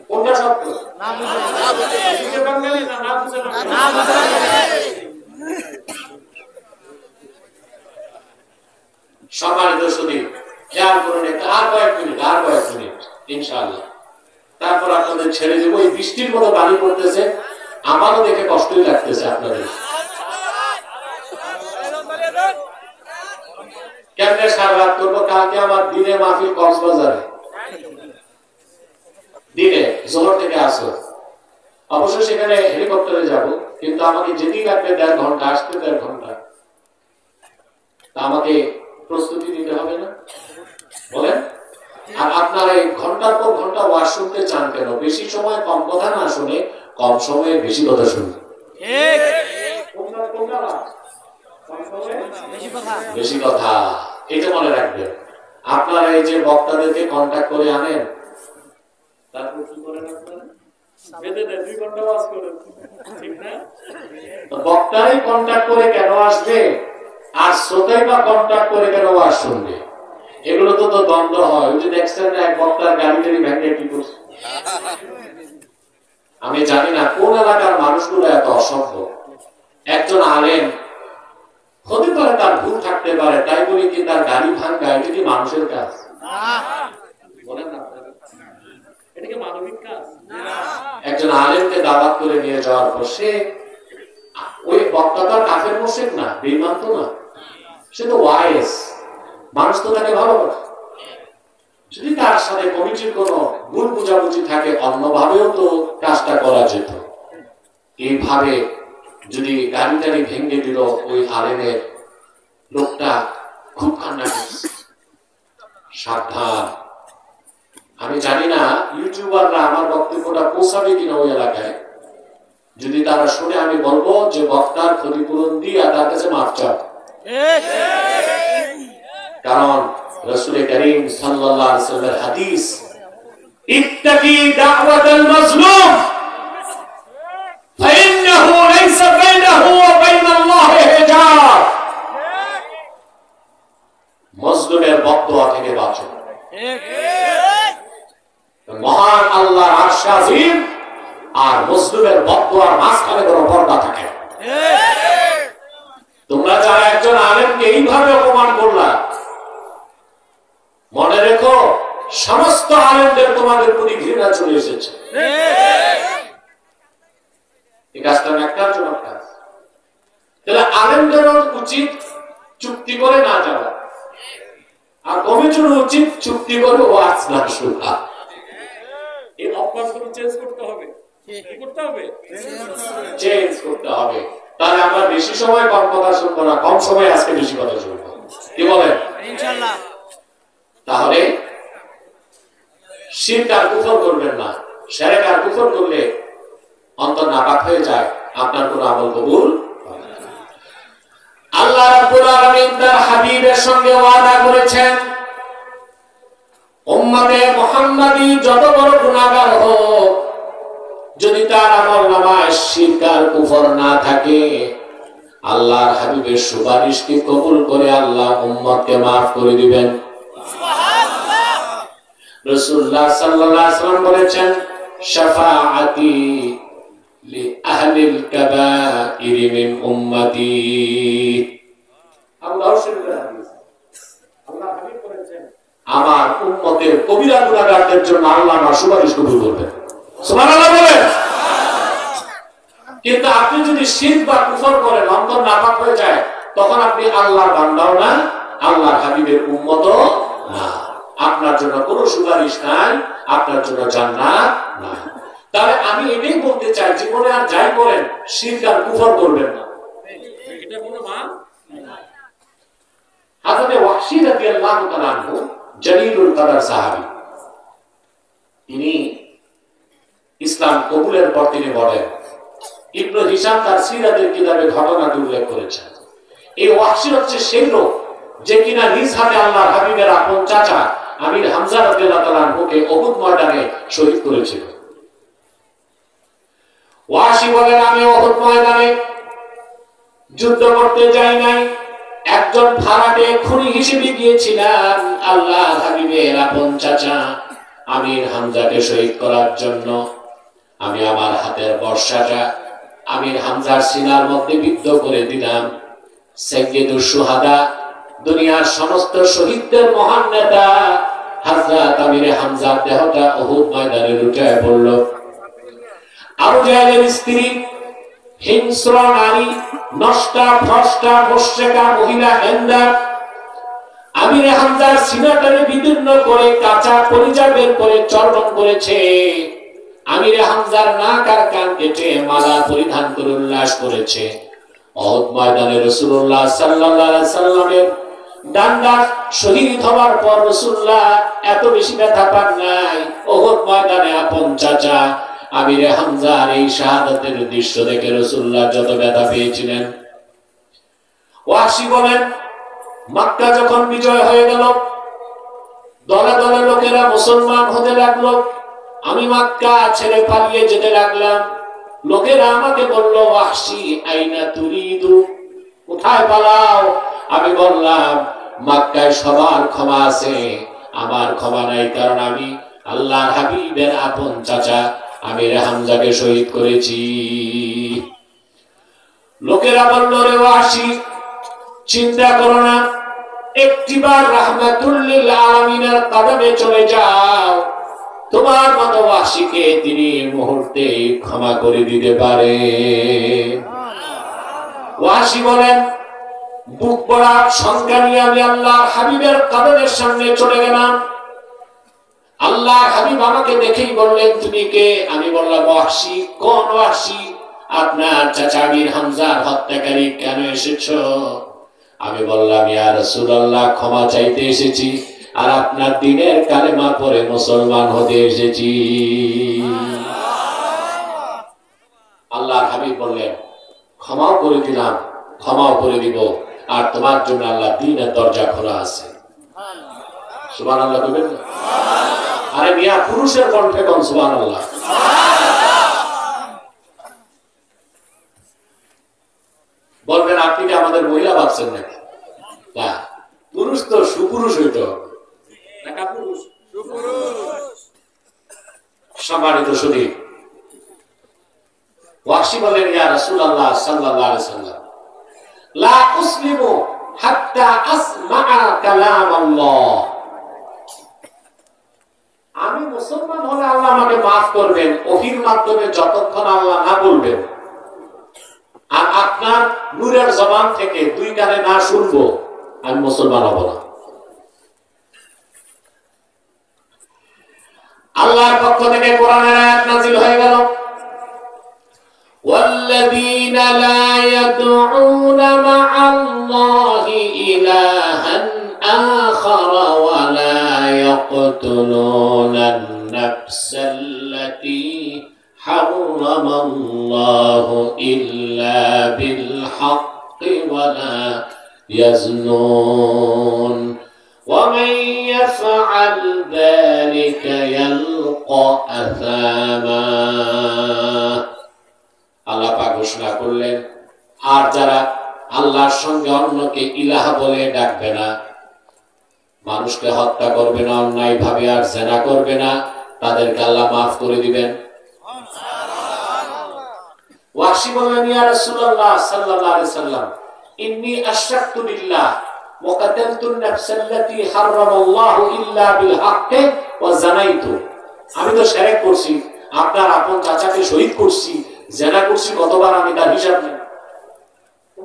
কোনটা সত্য? না বুঝে বাঙালি, না বুঝে বাঙালি। সম্মানিত সুধী, খেয়াল করুন, আর কয়েক মিনিট ইনশাআল্লাহ, তারপর আপনাদের ছেড়ে দেবো। এই বৃষ্টির মতো পানি পড়তেছে, আমারও দেখে কষ্টই লাগতেছে আপনাদের। কেমনে সারা রাত করবো? কালকে আমার দিনে মাহফিল কক্সবাজারে, দিনে জোহর থেকে আসর। অবশ্য সেখানে হেলিকপ্টারে যাব, কিন্তু আমাকে যেতেই লাগবে 1.5 ঘন্টা, আসতে 1.5 ঘন্টা। আমাকে প্রস্তুতি নিতে হবে না, বলেন? আর আপনারা এই ঘন্টার পর ঘন্টা ওয়াজ শুনতে চান কেন? বেশি সময় কম কথা না শুনে, কম সময়ে বেশি কথা শুনুন। বেশি কথা, এটা মনে রাখবেন। আপনারা এই যে বক্তাদেরকে কন্ট্যাক্ট করে আনেন, তারপর কি করেন আপনারা? বেঁধে দেন, 2 ঘন্টা ওয়াজ করেন, ঠিক না? বক্তারাই কন্ট্যাক্ট করে কেন আসবে, আর শ্রোতাই বা কন্ট্যাক্ট করে কেন ওয়াজ শুনবে? এগুলো তো দ্বন্দ্ব হয়। ওই যে দেখছেন না, এক বক্তার গাড়ি টাড়ি ভেঙে কি করছে। আমি জানি না কোন এলাকার মানুষগুলো এত অসভ্য। একজন আলেম, হতে পারে তার ভুল থাকতে পারে, তাই বলে কি তার গাড়ি ভাঙা এটা কি মানুষের কাজ? বলেন না, এটা কি মানবিক কাজ? একজন আলেমকে দাওয়াত করে নিয়ে যাওয়ার পর সে, ওই বক্তা তার কাফের মুশরিক না, বেঈমান তো না, সে তো ওয়াইজ মানুষ, তো তাকে ভালোবাসে। যদি তার সাথে কমিটির কোনো ভুল বুঝাবুঝি থাকে, অন্যভাবেও তো কাজটা করা যেত। এইভাবে যদি গাড়ি টাড়ি ভেঙে দিল ওই আলেমের, লোকটা খুব কান্না করছে। সাবধান। আমি জানি না ইউটিউবাররা আমার বক্তব্যটা পৌঁছাবে কিনা ওই এলাকায়। যদি তারা শুনে, আমি বলবো যে বক্তার ক্ষতিপূরণ দিয়ে তার কাছে মাফ চাও। কারণ রাসূল করিম সাল্লাল্লাহু আলাইহি ওয়াসাল্লামের হাদিস, ইত্তাকি দাওয়াতাল মাজলুম ফাইন্নাহু লাইসা বাইনাহু ওয়া বাইনাল্লাহি হিজাব। মাজলুমের বদদুয়া থেকে বাঁচো। মহান আল্লাহর আরশ আজিম আর মাজলুমের বদদুয়ার মাঝখানে কোনো পর্দা থাকে। তোমরা যারা একজন আলেমকে এইভাবে অপমান করলা, মনে রেখো সমস্ত আলেমদের তোমাদের প্রতি ঘৃণা চলে এসেছে। এই কাজটা একটা জন্য কাজ। তাহলে আলেমদের উচিত চুক্তি করে না যাওয়া, আর কমিটির উচিত চুক্তি করে ওয়াজ না শোনা। এই অভ্যাসগুলো চেঞ্জ করতে হবে। কি করতে হবে? চেঞ্জ করতে হবে। তাহলে আমরা বেশি সময় কম কথা শুনবো না, কম সময় আজকে বেশি কথা শুনবো। কি বলেন? ইনশাআল্লাহ। তাহলে শিরক আর কুফর করবেন না। শিরক আর কুফর করলে অন্তর নাপাক হয়ে যায়, আপনার কোনো আমল কবুল হবে না। আল্লাহ রাব্বুল আলামিন তার হাবিবের সঙ্গে ওয়াদা করেছেন, উম্মতে মুহাম্মাদি যত বড় গুনাহগার হোক, যদি তার আমলনামায় শিরক আর কুফর না থাকে, আল্লাহর হাবিবের সুপারিশকে কবুল করে আল্লাহ উম্মতকে maaf করে দিবেন। সুবহানাল্লাহ। রাসূলুল্লাহ সাল্লাল্লাহু আলাইহি ওয়াসাল্লাম বলেছেন, শাফাআতি লি আহলিল কাবাইর মিন উম্মতি। আল্লাহর হাদিস, আল্লাহর হাবিব বলেছেন, আমার উম্মতের কবিরা গুনাহগারদের জন্য আল্লাহ আমার সুপারিশ কবুল করবেন। সুবহানাল্লাহ বলেন। কিন্তু আপনি যদি শিরক বা কুফর করেন, অন্তর নাপাক হয়ে যায়, তখন আপনি আল্লাহর বান্দাও না, আল্লাহর হাবিবের উম্মতও না। আপনার জন্য কোনো সুপারিশ নাই, আপনার জন্য জান্নাত নাই। তাহলে আমি এটাই বলতে চাই, জীবনে আর যাই করেন শিরক আর কুফর করবেন না। এটা কোনো মান নাই। হযরত ওয়াহশী রাদিয়াল্লাহু তাআলা আনহু জলিলুল কদর সাহাবী, তিনি ইসলাম কবুলের পর তিনি বলেন, ইবনে হিশাম তার সিরাতের কিতাবে ঘটনাটি উল্লেখ করেছেন। এই ওয়াহশী হচ্ছে সেই লোক যে কিনা নিজ হাতে আল্লাহর হাবিবের আপন চাচা আমির হামজা রাদিয়াল্লাহু তাআলা আনহুকে উহুদ ময়দানে শহীদ করেছিল। ওয়াহশী বলেন, আমি উহুদ ময়দানে যুদ্ধ করতে যাই নাই, একজন ফারাটে খুনি হিসেবে গিয়েছিলাম আল্লাহর হাবিবের আপন চাচা আমির হামজাকে শহীদ করার জন্য। আমি আমার হাতের বর্শাটা আমির হামজার সিনার মধ্যে বিদ্ধ করে দিলাম। সাইয়্যিদুশ শুহাদা, দুনিয়ার সমস্ত শহীদদের মহান নেতা হযরত আমির হামজার দেহটা উহুদ ময়দানে লুটিয়ে পড়ল। আবু জাহেলের স্ত্রী, হিংস্র নারী, নষ্টা ভ্রষ্টা মুশরিকা মহিলা হিন্দা আমির হামজার সিনাটাকে বিদীর্ণ করে কাঁচা কলিজা বের করে চর্বণ করেছে। আমির হামজার নাক আর কান কেটে মালা পরিধান করে উল্লাস করেছে। উহুদ ময়দানে রাসূলুল্লাহ সাল্লাল্লাহু আলাইহি সাল্লামের ডান্ডা শহীদ হওয়ার পর রাসূলুল্লাহ এত বেশি ব্যথা পান নাই। উহুদ ময়দানে আপন চাচা আমির হামজার এই শাহাদাতের দৃশ্য দেখে রাসূলুল্লাহ যত ব্যথা পেয়েছিলেন। ওয়াহশী বলেন, মক্কা যখন বিজয় হয়ে গেল, দলে দলে লোকেরা মুসলমান হতে লাগলো। আমি মক্কা ছেড়ে পালিয়ে যেতে লাগলাম। লোকেরা আমাকে বলল, ওয়াহশী আইনা তুরিদু, কোথায় পালাও? আমি বললাম, মক্কায় সবার ক্ষমা আছে, আমার ক্ষমা নাই, কারণ আমি আল্লাহর হাবিবের আপন চাচা আমির হামজাকে শহীদ করেছি। লোকেরা বলল, রে ওয়াহশী, চিন্তা করো না, একটিবার রাহমাতুল লিল আলামিনের কদমে চলে যাও, তোমার মতো ওয়াহশীকে তিনি মুহূর্তে ক্ষমা করে দিতে পারে। ওয়াহশী বলেন, বুক ভরা শঙ্কা নিয়ে আমি আল্লাহর হাবিবের কদমের সামনে চলে গেলাম। আল্লাহর হাবিব আমাকে দেখেই বললেন, তুমি কে? আমি বললাম, ওয়াহশী। কোন ওয়াহশী? আপনার চাচা আমির হামজার হত্যাকারী। কেন এসেছো? আমি বললাম, ইয়া রাসূলুল্লাহ, ক্ষমা চাইতে এসেছি, আর আপনার দ্বীনের কালেমা পড়ে মুসলমান হতে এসেছি। আল্লাহর হাবিব বললেন, ক্ষমাও করে দিলাম, ক্ষমাও করে দিব, আর তোমার জন্য আল্লাহ দ্বীনের দরজা খোলা আছে। সুবহানাল্লাহ বলবেন না? আরে মিয়া পুরুষের কণ্ঠে কোন সুবহানাল্লাহ। বলবেন আপনি কি আমাদের মহিলা ভাবছেন নাকি? না, পুরুষ তো সুপুরুষ হইতে হবে। সম্মানিত শুধু ওয়াহশী বলেন, ইয়া রাসূলুল্লাহ সাল্লাল্লাহু আলাইহি ওয়াসাল্লাম, লা উসলিমু হাত্তা আসমা'a কালাম আল্লাহ। আমি মুসলমান হলে আল্লাহ আমাকে মাফ করবেন ওহীর মাধ্যমে যতক্ষণ আল্লাহ না বলবেন, আর আপনার নূরের জবান থেকে দুই কানে না শুনবো, আমি মুসলমান হব না। আল্লাহর পক্ষ থেকে কোরআনের আয়াত নাযিল হয়ে গেল, والذين لا يدعون مع الله إلها آخر ولا يقتلون النفس التي حرم الله إلا بالحق ولا يزنون ومن يفعل ذلك يلقى أثاما। আল্লাহ পাক ঘোষণা করলেন, আর যারা আল্লাহর সঙ্গে অন্যকে ইলাহা বলে ডাকবে না, মানুষকে হত্যা করবে না অন্যায় ভাবে, আর জিনা করবে না, তাদেরকে আল্লাহ মাফ করে দিবেন। ওয়াহশী বললেন, ইয়া রাসূলুল্লাহ সাল্লাল্লাহু আলাইহি ওয়াসাল্লাম, ইন্নী আশরাকতু বিল্লাহ ওয়া কাতালতু আন-নাফসাল্লাতী হারামাল্লাহু ইল্লা বিল হাক্কি ওয়া যানাইতু। আমি তো শিরক করছি, আপনার আপন চাচাকে শহীদ করছি, জিনা করছি, কতবার আমি তার হিসাব নেই।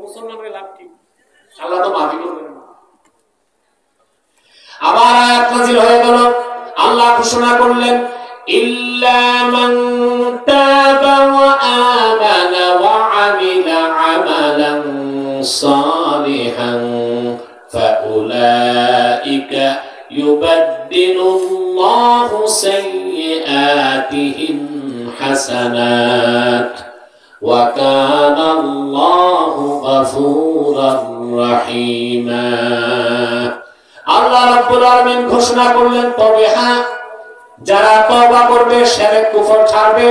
মুসলমানের লাভ কি? আল্লাহ তো মাফি করবেন না। আবার আয়াত নাযিল হয়ে গেল, আল্লাহ ঘোষণা করলেন, ইল্লা মান তাবা ওয়া আমানা ওয়া আমিলা আমালান সালিহান ফাউলাইকা ইউবাদদিলুল্লাহু সাইয়্যাতিহিম হাসানাত ওয়া কানা আল্লাহু গফুরার রহিমা। আল্লাহ রাব্বুল আলামিন ঘোষণা করলেন, তবে হ্যাঁ, যারা তওবা করবে, শিরক কুফর ছাড়বে,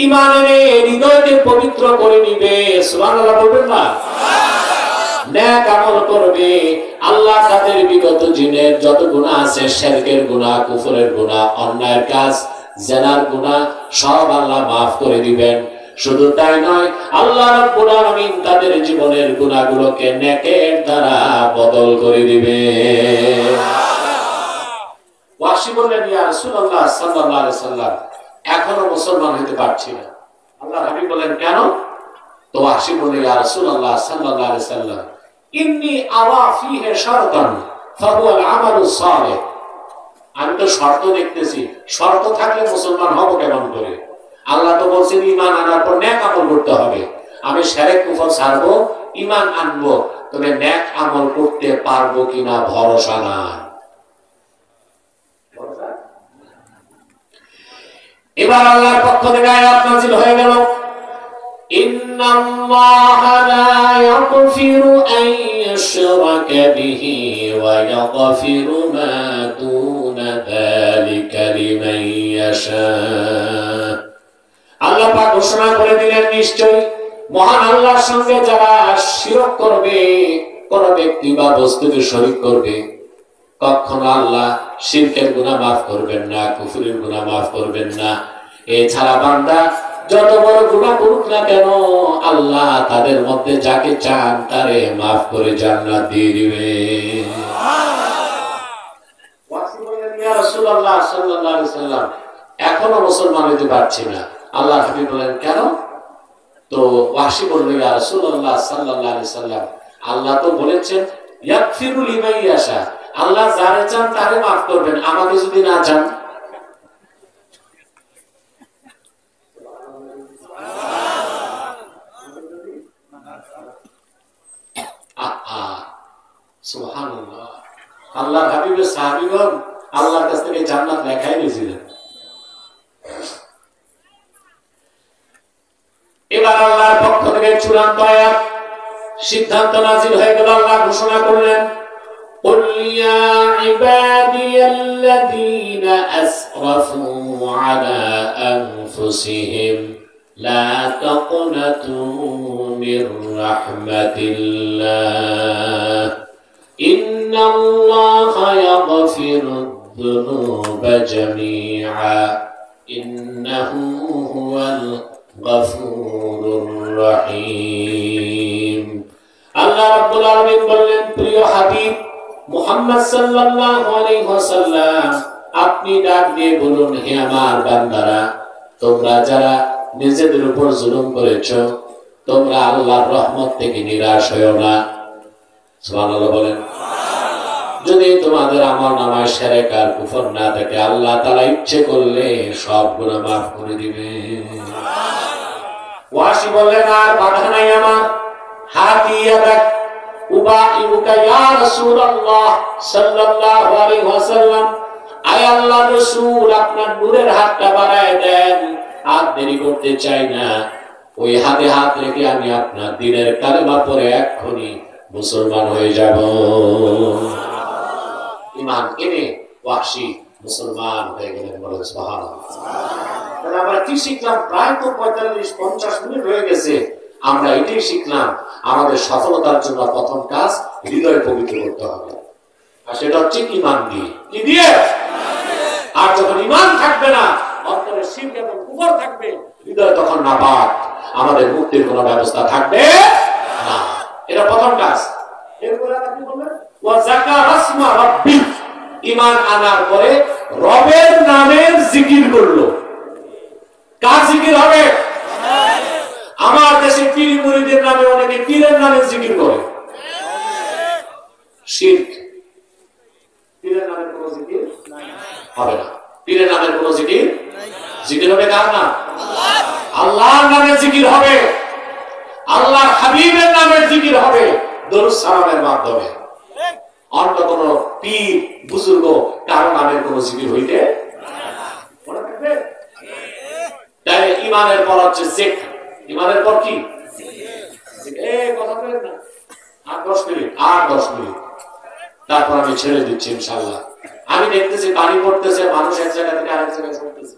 ঈমান এনে হৃদয়কে পবিত্র করে নিবে, সুবহানাল্লাহ বলবেন না? নেক আমল করবে, আল্লাহ তাদের বিগত জীবনের যত গুনাহ আছে, শিরকের গুনাহ, কুফরের গুনাহ, অন্যায়ের কাজ, জিনার গুনাহ, সব আল্লাহ মাফ করে দিবেন। শুধু তাই নয়, আল্লাহ রাব্বুল আলামিন তাদের জীবনের গুনাহগুলোকে নেকের দ্বারা বদল করে দিবে। ওয়াহশী বললেন, ইয়া রাসূলুল্লাহ সাল্লাল্লাহু আলাইহি ওয়াসাল্লাম, এখনো মুসলমান হতে পারছি না। আল্লাহর হাবিব বলেন, কেন? তো ওয়াহশী বললেন, ইয়া রাসূলুল্লাহ সাল্লাল্লাহু আলাইহি ওয়াসাল্লাম, ইন্নী আরা ফীহি শারতান ফাহুয়াল আমালুস সালিহ। আমি তো শর্ত দেখতেছি, শর্ত থাকলে মুসলমান হব কেমন করে? আল্লাহ তো বলছেন ঈমান আনার পর নেক আমল করতে হবে। আমি শিরক কুফর ছাড়বো, ঈমান আনবো, তবে নেক আমল করতে পারবো কিনা ভরসা নাই। এবার আল্লাহর পক্ষ থেকে আয়াত নাযিল হয়ে গেল, ইন্নাল্লাহা লা ইয়াগফিরু আন ইউশরাকা বিহি ওয়া ইয়াগফিরু মা দুনা যালিকা লিমান ইয়াশা। আল্লাহ পাক ঘোষণা করে দিলেন, নিশ্চয়ই মহান আল্লাহর সঙ্গে যারা শিরক করবে, কোন ব্যক্তি বা বস্তুকে শরীক করবে, কখনো আল্লাহ শিরকের গুনাহ মাফ করবেন না, কুফরের গুনাহ মাফ করবেন না। এছাড়া বান্দা যত বড় গুনাহ করুক না কেন, আল্লাহ তাদের মধ্যে যাকে চান তারে মাফ করে জান্নাত দিয়ে দিবেন। ওয়াসি বলেন, ইয়া রাসূলুল্লাহ সাল্লাল্লাহু আলাইহি ওয়াসাল্লাম, এখনো মুসলমান হতে পারছি না। আল্লাহর হাবিব বলেন, কেন? তো ওয়াহশী বললেন, ইয়া রাসূলুল্লাহ সাল্লাল্লাহু আলাইহি ওয়াসাল্লাম, আল্লাহ তো বলেছেন, ইয়াগফিরু লিমান ইয়াশা, আল্লাহ যারে চান তারে মাফ করবেন, আমাকে যদি না চান। সুবহানাল্লাহ, আল্লাহর হাবিবের সাহাবীগণ আল্লাহর কাছ থেকে জান্নাত লেখাই নিয়েছিলেন। এবার আল্লাহর পক্ষ থেকে চূড়ান্ত আয়াত, সিদ্ধান্ত নাযিল হয়ে গেল। আল্লাহ ঘোষণা করলেন, قل يا عبادي الذين أسرفوا على أنفسهم لا تقنطوا من رحمة الله إن الله يغفر الذنوب جميعا إنه هو الغفور الرحيم আল্লাহ রাব্বুল আলামিন বললেন, প্রিয় হাবিব মুহাম্মদ সাল্লাল্লাহু আলাইহি ওয়াসাল্লাম, আপনি ডাক দিয়ে বলুন, হে আমার বান্দারা, তোমরা যারা নিজেদের উপর জুলুম করেছো, তোমরা আল্লাহর রহমত থেকে নিরাশ হয়ো না। সুবহানাল্লাহ বলেন। যদি তোমাদের আমল নামায় শিরক আর কুফর না থাকে, আল্লাহ তাআলা ইচ্ছে করলে সব গুনাহ মাফ করে দিবেন। ওয়াসি বললেন, আর বাধা নাই আমার, হাতি ইয়াদাক উবাইউকা ইয়া রাসূলুল্লাহ সাল্লাল্লাহু আলাইহি ওয়াসাল্লাম, আয় আল্লাহর রাসূল, আপনার নূরের হাতটা বাড়ায় দেন, আর দেরি করতে চাই না। ওই হাতে হাত রেখে আমি আপনার দ্বীনের কালেমা পড়ে এক্ষুনি মুসলমান হয়ে যাব। ঈমান এনে ওয়াসি মুসলমান হয়ে গেলেন। বলেন সুবহানাল্লাহ। তাহলে আমরা কি শিখলাম? প্রায় তো 45-50 মিনিট হয়ে গেছে। আমরা এটাই শিখলাম, আমাদের সফলতার জন্য প্রথম কাজ হৃদয় পবিত্র করতে হবে, আর সেটা হচ্ছে ঈমান দিয়ে। কি দিয়ে? আর যখন ঈমান থাকবে না, অন্তরে শিরক এবং কুফর থাকবে, হৃদয় তখন নাপাক, আমাদের মুক্তির কোনো ব্যবস্থা থাকবে না। এটা প্রথম কাজ। এরপরে আপনি বললেন ওয়া যাকারা ইসমা রাব্বি, ঈমান আনার পরে রবের নামের জিকির করলো। কার জিকির হবে? আমার দেশে পীর মুরিদের নামে অনেকে পীরের নামে জিকির করে। শিরক। পীরের নামে কোনো জিকির হবে না। পীরের নামের কোনো জিকির জিকির হবে কার নাম? আল্লাহর নামে জিকির হবে। আল্লাহর হাবিবের নামে জিকির হবে, দরুদ সালামের মাধ্যমে। অন্য কোন পীর বুজুর্গ কারো নামের কোনো জিকির হইতে মনে থাকবে? তাই ঈমানের পর হচ্ছে জিকির। ঈমানের পর কি? কথা বলেন না। আর 10 মিনিট, তারপর আমি ছেড়ে দিচ্ছি ইনশাআল্লাহ। আমি দেখতেছি পানি পড়তেছে, মানুষ এক জায়গা থেকে আরেক জায়গায় চলতেছে।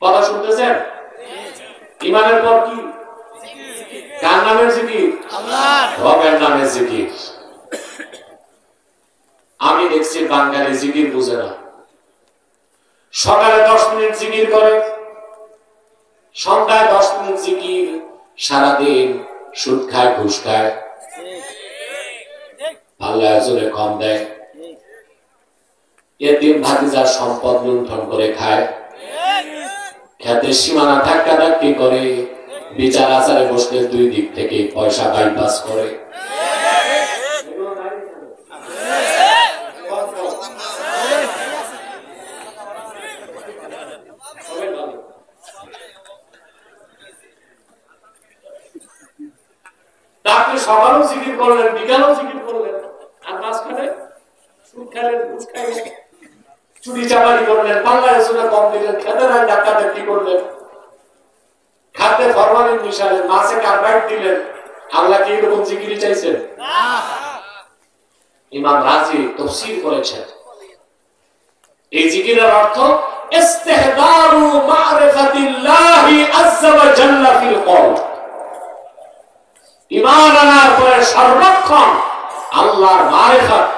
কথা শুনতেছেন? ঈমানের পর কি? কার নামের জিকির? আল্লাহর। রবের নামের জিকির। আমি দেখছি বাঙালি জিকির বুঝে না। সকালে 10 মিনিট জিকির করে, সন্ধ্যায় 10 মিনিট জিকির, সারাদিন সুদ খায়, ঘুষ খায়, আল্লাহ জোরে কম দেয়, এতিম ভাতিজার সম্পদ লুণ্ঠন করে খায়, খেতে সীমানা ধাক্কাধাক্কি করে, বিচার আচারে বসলে 2 দিক থেকে পয়সা বাইপাস করে। আপনি সকালেও জিকির করলেন, বিকালেও জিকির করলেন, আর মাঝখানে সুদ খাইলেন, ঘুষ খাইলেন, চুরি চামারি করলেন, পাল্লা এসে কম দিলেন, খেতে নাই ডাক্তারটি করলেন, খাদ্যে ফরমালিন মিশালেন, মাছে কার্বাইড দিলেন। আল্লাহ কি এরকম জিকির চাইছেন? ইমাম রাজি তাফসীর করেছেন, এই জিকিরের অর্থ ইস্তিহদারু মা'রিফাতিল্লাহি আযজা ওয়া জাল্লা ফিল কলব। ঈমান আনার পরে সর্বক্ষণ আল্লাহর মারিফাত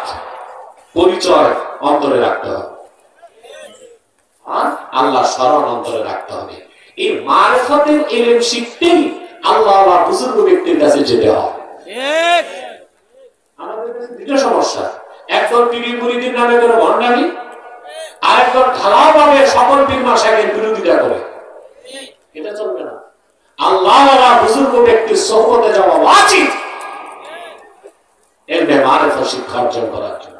পরিচয় অন্তরে রাখতে হবে, আল্লাহ স্মরণ অন্তরে রাখতে হবে। এই মারিফাতের ইলম শিখতেই আল্লাহ ওয়ালা বুজুর্গ ব্যক্তির কাছে যেতে হয়। আমাদের কাছে দুটো সমস্যা, একদল পীর মুরিদের নামে করে ভণ্ডামি, আরেকদল ঢালাওভাবে সকল পীর মাশায়েখের বিরোধিতা করে। এটা চলবে না। আল্লাহ ওয়ালা বুজুর্গ ব্যক্তির সোহবতে যাওয়া উচিত এর মারিফত শিক্ষা অর্জন করার জন্য।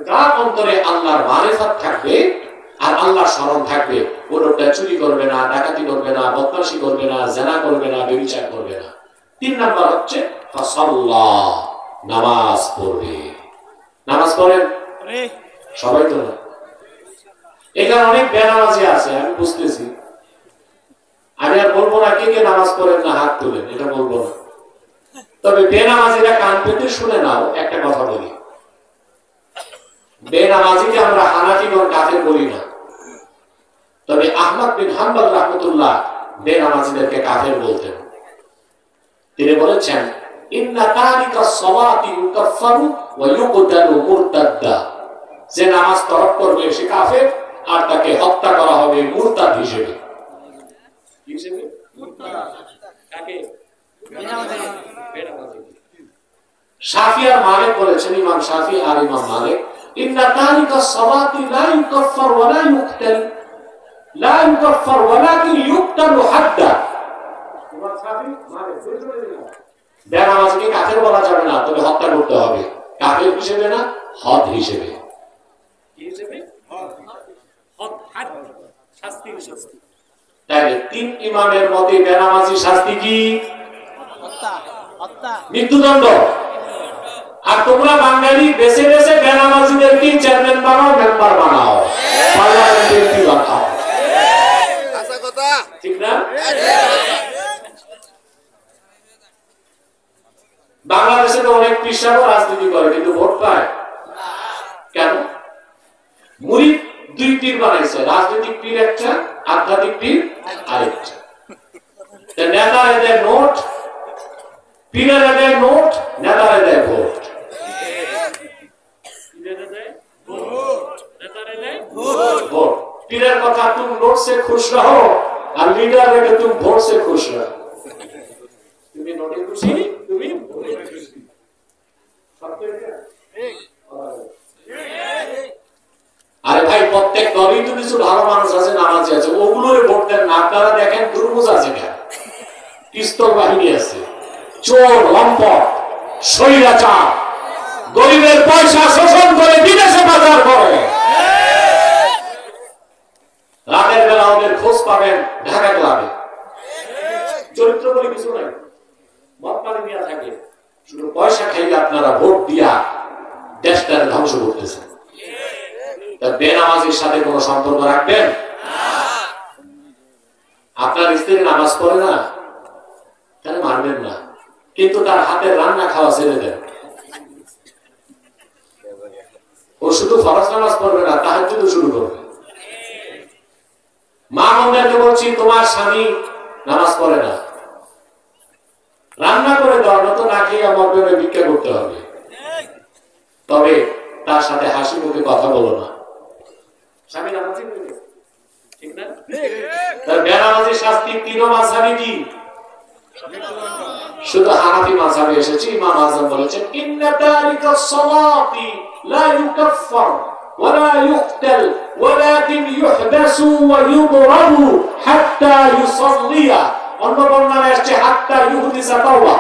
যার অন্তরে আল্লাহর মারিফত থাকবে আর আল্লাহর স্মরণ থাকবে, ও লোকটা চুরি করবে না, ডাকাতি করবে না, বদমাশি করবে না, জিনা করবে না, ব্যভিচার করবে না। 3 নাম্বার হচ্ছে ফাসাল্লাহ, নামাজ পড়বে। নামাজ পড়েন সবাই তো না, এখানে অনেক বেনামাজি আছে, আমি বুঝতেছি। আমি আর বলবো না কে কে নামাজ পড়েন না হাত তুলেন, এটা বলবো না। তবে বেনামাজিরা কান পেতে শুনে নাও, একটা কথা বলি, বেনামাজিকে আমরা হানাফিগণ কাফের বলি না। তবে আহমদ বিন হাম্বল রাহমাতুল্লাহ বেনামাজিদেরকে কাফের বলতেন। তিনি বলেছেন, ইন্না তারিকা সলাতি ইউকাফফারু ওয়া ইউকতালু মুরতাদ্দা, যে নামাজ তরক করবে সে কাফের, আর তাকে হত্যা করা হবে মুরতাদ হিসেবে। কি হিসেবে? মুরতাদ। কাকে? বেনামাজি। শাফি আর মালিক বলেছেন, ইমাম শাফি আর ইমাম মালিক, ইন্না তারিকা সলাতি লা ইউকাফফার ওয়া লা ইউকতাল, লা ইউকাফফার ওয়ালাকিন ইউকতালু হাদ্দা। ইমাম শাফি মালিক বেনামাজিকে কাফের বলা যাবে না, তবে হত্যা করতে হবে। কাফের হিসেবে না, হদ হিসেবে। কি হিসেবে? হদ, হাদ, শাস্তি, শাস্তি। তাই তিন ইমামের মতে বেনামাজি শাস্তি কি? হত্যা, হত্যা, মৃত্যুদণ্ড। আর তোমরা বাঙালি বেছে বেছে বেনামাজিদেরকে চেয়ারম্যান বানাও, মেম্বার বানাও, পার্লামেন্টে এমপি বানাও। আচ্ছা কথা ঠিক না? বাংলাদেশে তো অনেক পীরসাহেব রাজনীতি করে, কিন্তু ভোট পায় কেন? মুরিদ দুই পীর বানাইছে, রাজনৈতিক পীর একটা, আধ্যাত্মিক পীর আরেকটা। নেতারা দেয় নোট, পীরেরা দেয় নোট, নেতারা দেয় ভোট। ভোট। পীরের কথা তুমি নোট সে খুশ রহো, আর লিডার রেখে তুমি ভোট সে খুশ রহো। তুমি নোটে খুশি, তুমি ভোটে খুশি। আরে ভাই, প্রত্যেক দলই তো কিছু ভালো মানুষ আছে, নামাজি আছে, ওগুলোর ভোট দেন না। আপনারা দেখেন দুর্মুজ আছে, পিস্তল বাহিনী আছে, চোর, লম্পট, স্বৈরাচার, গরিবের পয়সা শোষণ করে বিদেশে পাচার করে। রাতের বেলা ওদের খোঁজ পাবেন ঢাকা ক্লাবে। চরিত্র বলে কিছু নাই, মদ পানি দিয়া থাকে, শুধু পয়সা খাইলে আপনারা ভোট দিয়া দেশটাকে ধ্বংস করতেছেন। বেনামাজির সাথে কোন সম্পর্ক রাখবেন? আপনার স্ত্রী নামাজ পড়ে না, তাহলে মারবেন না, কিন্তু তার হাতের রান্না খাওয়া ছেড়ে দেন। ও শুধু ফরজ নামাজ পড়বে না, তাহাজ্জুদ শুরু করবে। মা বোনদেরকে বলছি, তোমার স্বামী নামাজ পড়ে না, রান্না করে দেওয়ার মতো না খেয়ে মরবে, ভিক্ষা করতে হবে। তবে তার সাথে হাসি মুখে কথা বলো না। স্বামী নামাজি ঠিক না? বেনামাজির শাস্তি তিন মাযহাবে কি? শুধু হানাফি মাযহাবে এসেছে। ইমাম আযম বলেছেন, ইন্না তারিকা সলাতি লা ইউকাফফার ওয়া লা ইউকতাল ওয়ালাকিন ইউহবাসু ওয়া ইউদরাবু হাত্তা ইউসাল্লিয়া। অন্য বর্ণনায় আসছে হাত্তা ইউহদিসা তাওবা।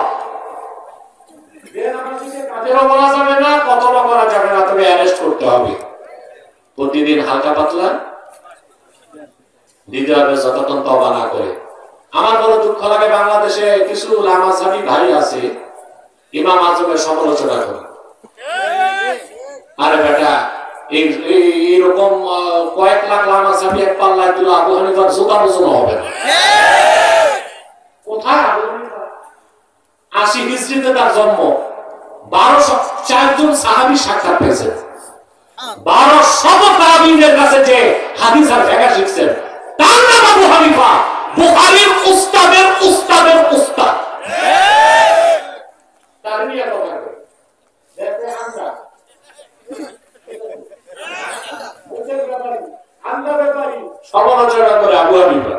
বেনামাজিকে কাফেরও বলা যাবে না, কতবা করা যাবে না, তবে অ্যারেস্ট করতে হবে। প্রতিদিন হালকা পাতলা দিতে হবে, যতক্ষণ তওবা না করে। আমার বড় দুঃখ লাগে, বাংলাদেশে কিছু লামাজাবি ভাই আছে, ইমাম আজমের সমালোচনা করে। আরে বেটা, এইরকম কয়েক লাখ লামাজাবি এক পাল্লায় তুলে আবু হানিফার জুতা ওজন হবে না। কোথায় আবু হানিফা? 80 হিজরিতে তার জন্ম। 1204 জন সাহাবী সাক্ষাৎ পেয়েছেন। 1200 তাবিঈনের কাছে যে হাদিস আর ফিকহ শিখছেন, তার নাম আবু হানিফা, বুখারীর উস্তাদের উস্তাদের উস্তাদ। তার নিয়ে কথা বলে দেখতে আমরা বুঝের ব্যাপারে আমরা ব্যাপারে সমালোচনা করে আবু হানিফা।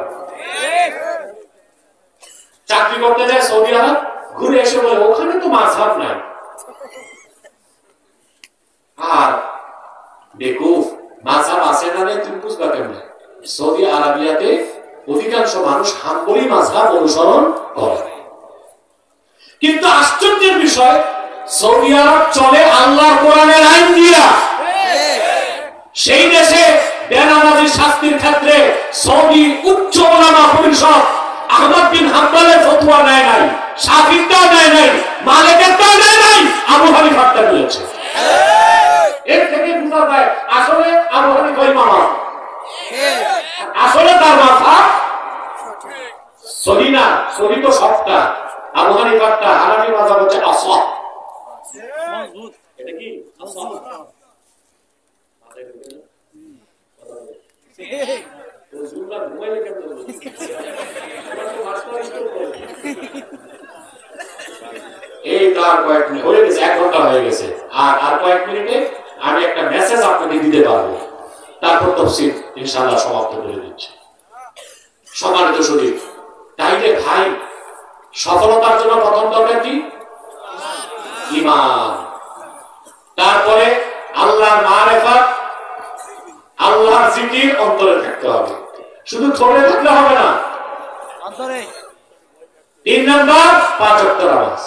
চাকরি করতে যায় সৌদি আরব, ঘুরে এসে বলে ওখানে তো মাযহাব নাই। আর বেকুফ, মাযহাব আছে না নেই তুমি বুঝবা কেমনে? সৌদি আরবিয়াতে অধিকাংশ মানুষ হাম্বলি মাযহাব অনুসরণ করে। কিন্তু আশ্চর্যের বিষয়, সৌদি আরব চলে আল্লাহর কোরআনের আইন দিয়া। সেই দেশে বেনামাজি শাস্তির ক্ষেত্রে সৌদি উচ্চ উলামা পরিষদ আহমদ বিন হাম্বলের ফতোয়া নেয় নাই, শাফিঈরটাও নেয় নাই, মালিকেরটাও নেয় নাই, আবু হানিফারটা নিয়েছে। এর থেকে বোঝা যায় আসলে আবু হানিফা ইমাম। আসলে তার মাথা সহি না, সহি তো সবটা। আবু হানিফারটা, হানাফি মাযহাব হচ্ছে আসহ। এটা কি আসহ? এই তার কয়েক মিনিট হয়ে গেছে, 1 ঘন্টা হয়ে গেছে। আর কয়েক মিনিটে আমি একটা মেসেজ আপনাকে দিতে পারবো, তারপর তাফসীর ইনশাআল্লাহ সমাপ্ত করে দিচ্ছি। সম্মানিত শরীর, তাইলে ভাই সফলতার জন্য প্রথম দরকার কি? ঈমান। তারপরে আল্লাহর মারিফাত, আল্লাহর জিকির অন্তরে থাকতে হবে, শুধু ঠোঁটে থাকলে হবে না, অন্তরে। 3 নাম্বার 5 ওয়াক্ত নামাজ।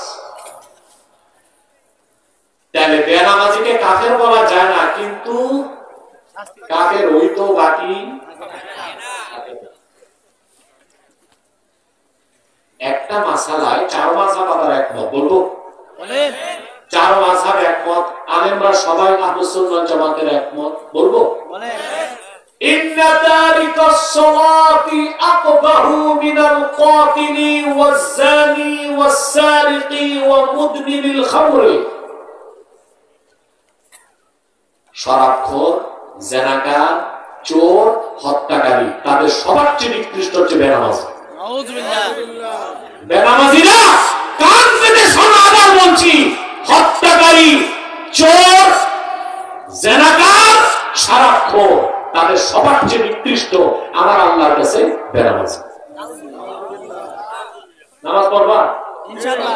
তাহলে বেনামাজিকে কাফের বলা যায় না, কিন্তু কাফের ওই তো বাকি। একটা মাসালায় 4 মাযহাব আবার একমত, বলবো? বলেন। 4 মাযহাব একমত, আলেমরা সবাই আহলুস সুন্নাহ ওয়াল জামাতের একমত, বলবো? বলেন। ইন্না তারিকাস সালাতি আকবাহু মিনাল কাতিলি ওয়াজ জানি ওয়াস সারিকি ওয়া মুদমিনিল খামরি। শরাবখোর, জেনাকার, চোর, হত্যাকারী, তাদের সবার চেয়ে নিকৃষ্ট হচ্ছে বেনামাজি। বেনামাজিরা কান পেতে শোনা, আবার বলছি, হত্যাকারী, চোর, জেনাকার, শরাবখোর, তাদের সবার চেয়ে নিকৃষ্ট আমার আল্লাহর কাছে বেনামাজি। নামাজ পড়বা ইনশাআল্লাহ?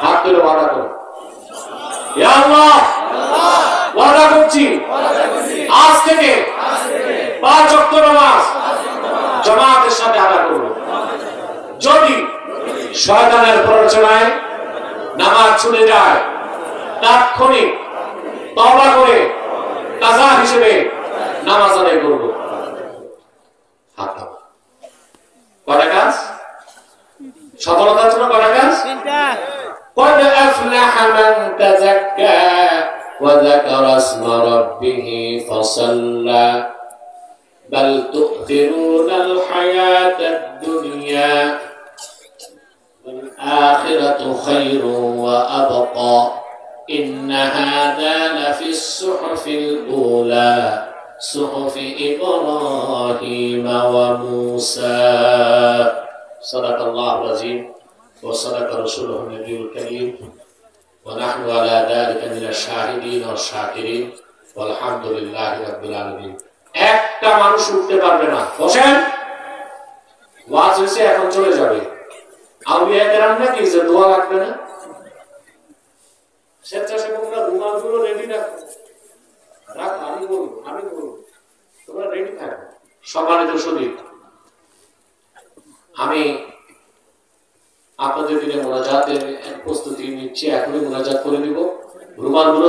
হাত তুলে ওয়াদা করো, ইয়া আল্লাহ ওয়াদা করছি আজ থেকে 5 ওয়াক্ত নামাজ জামাতের সাথে আদায় করব। যদি শয়তানের প্ররোচনায় নামাজ ছুটে যায়, তাৎক্ষণিক তওবা করে কাজা হিসেবে নামাজ আদায় করব। হাত দাও। কয়টা কাজ? সফলতার জন্য কয়টা কাজ? 3টা। قد أفلح من تزكى وذكر اسم ربه فصلى بل تؤثرون الحياة الدنيا والآخرة خير وأبقى إن هذا لفي الصحف الأولى صحف إبراهيم وموسى صدق الله العظيم وصدق رسوله النبي الكريم ونحن على ذلك من الشاهدين والشاكرين والحمد لله رب العالمين। একটা মানুষ উঠতে পারবে না, বসেন, ওয়াজ হয়েছে, এখন চলে যাবে। আউলিয়া কেরাম নাকি যে দোয়া লাগবে না? স্বেচ্ছাসেবকরা রুমালগুলো রেডি রাখো, আমি বলবো তোমরা রেডি থাকো। সম্মানিত শরীর, আমি আপনাদের দিনে মোনাজাতের প্রস্তুতি নিচ্ছি, এখনই মোনাজাত করে দিব। রুমালগুলো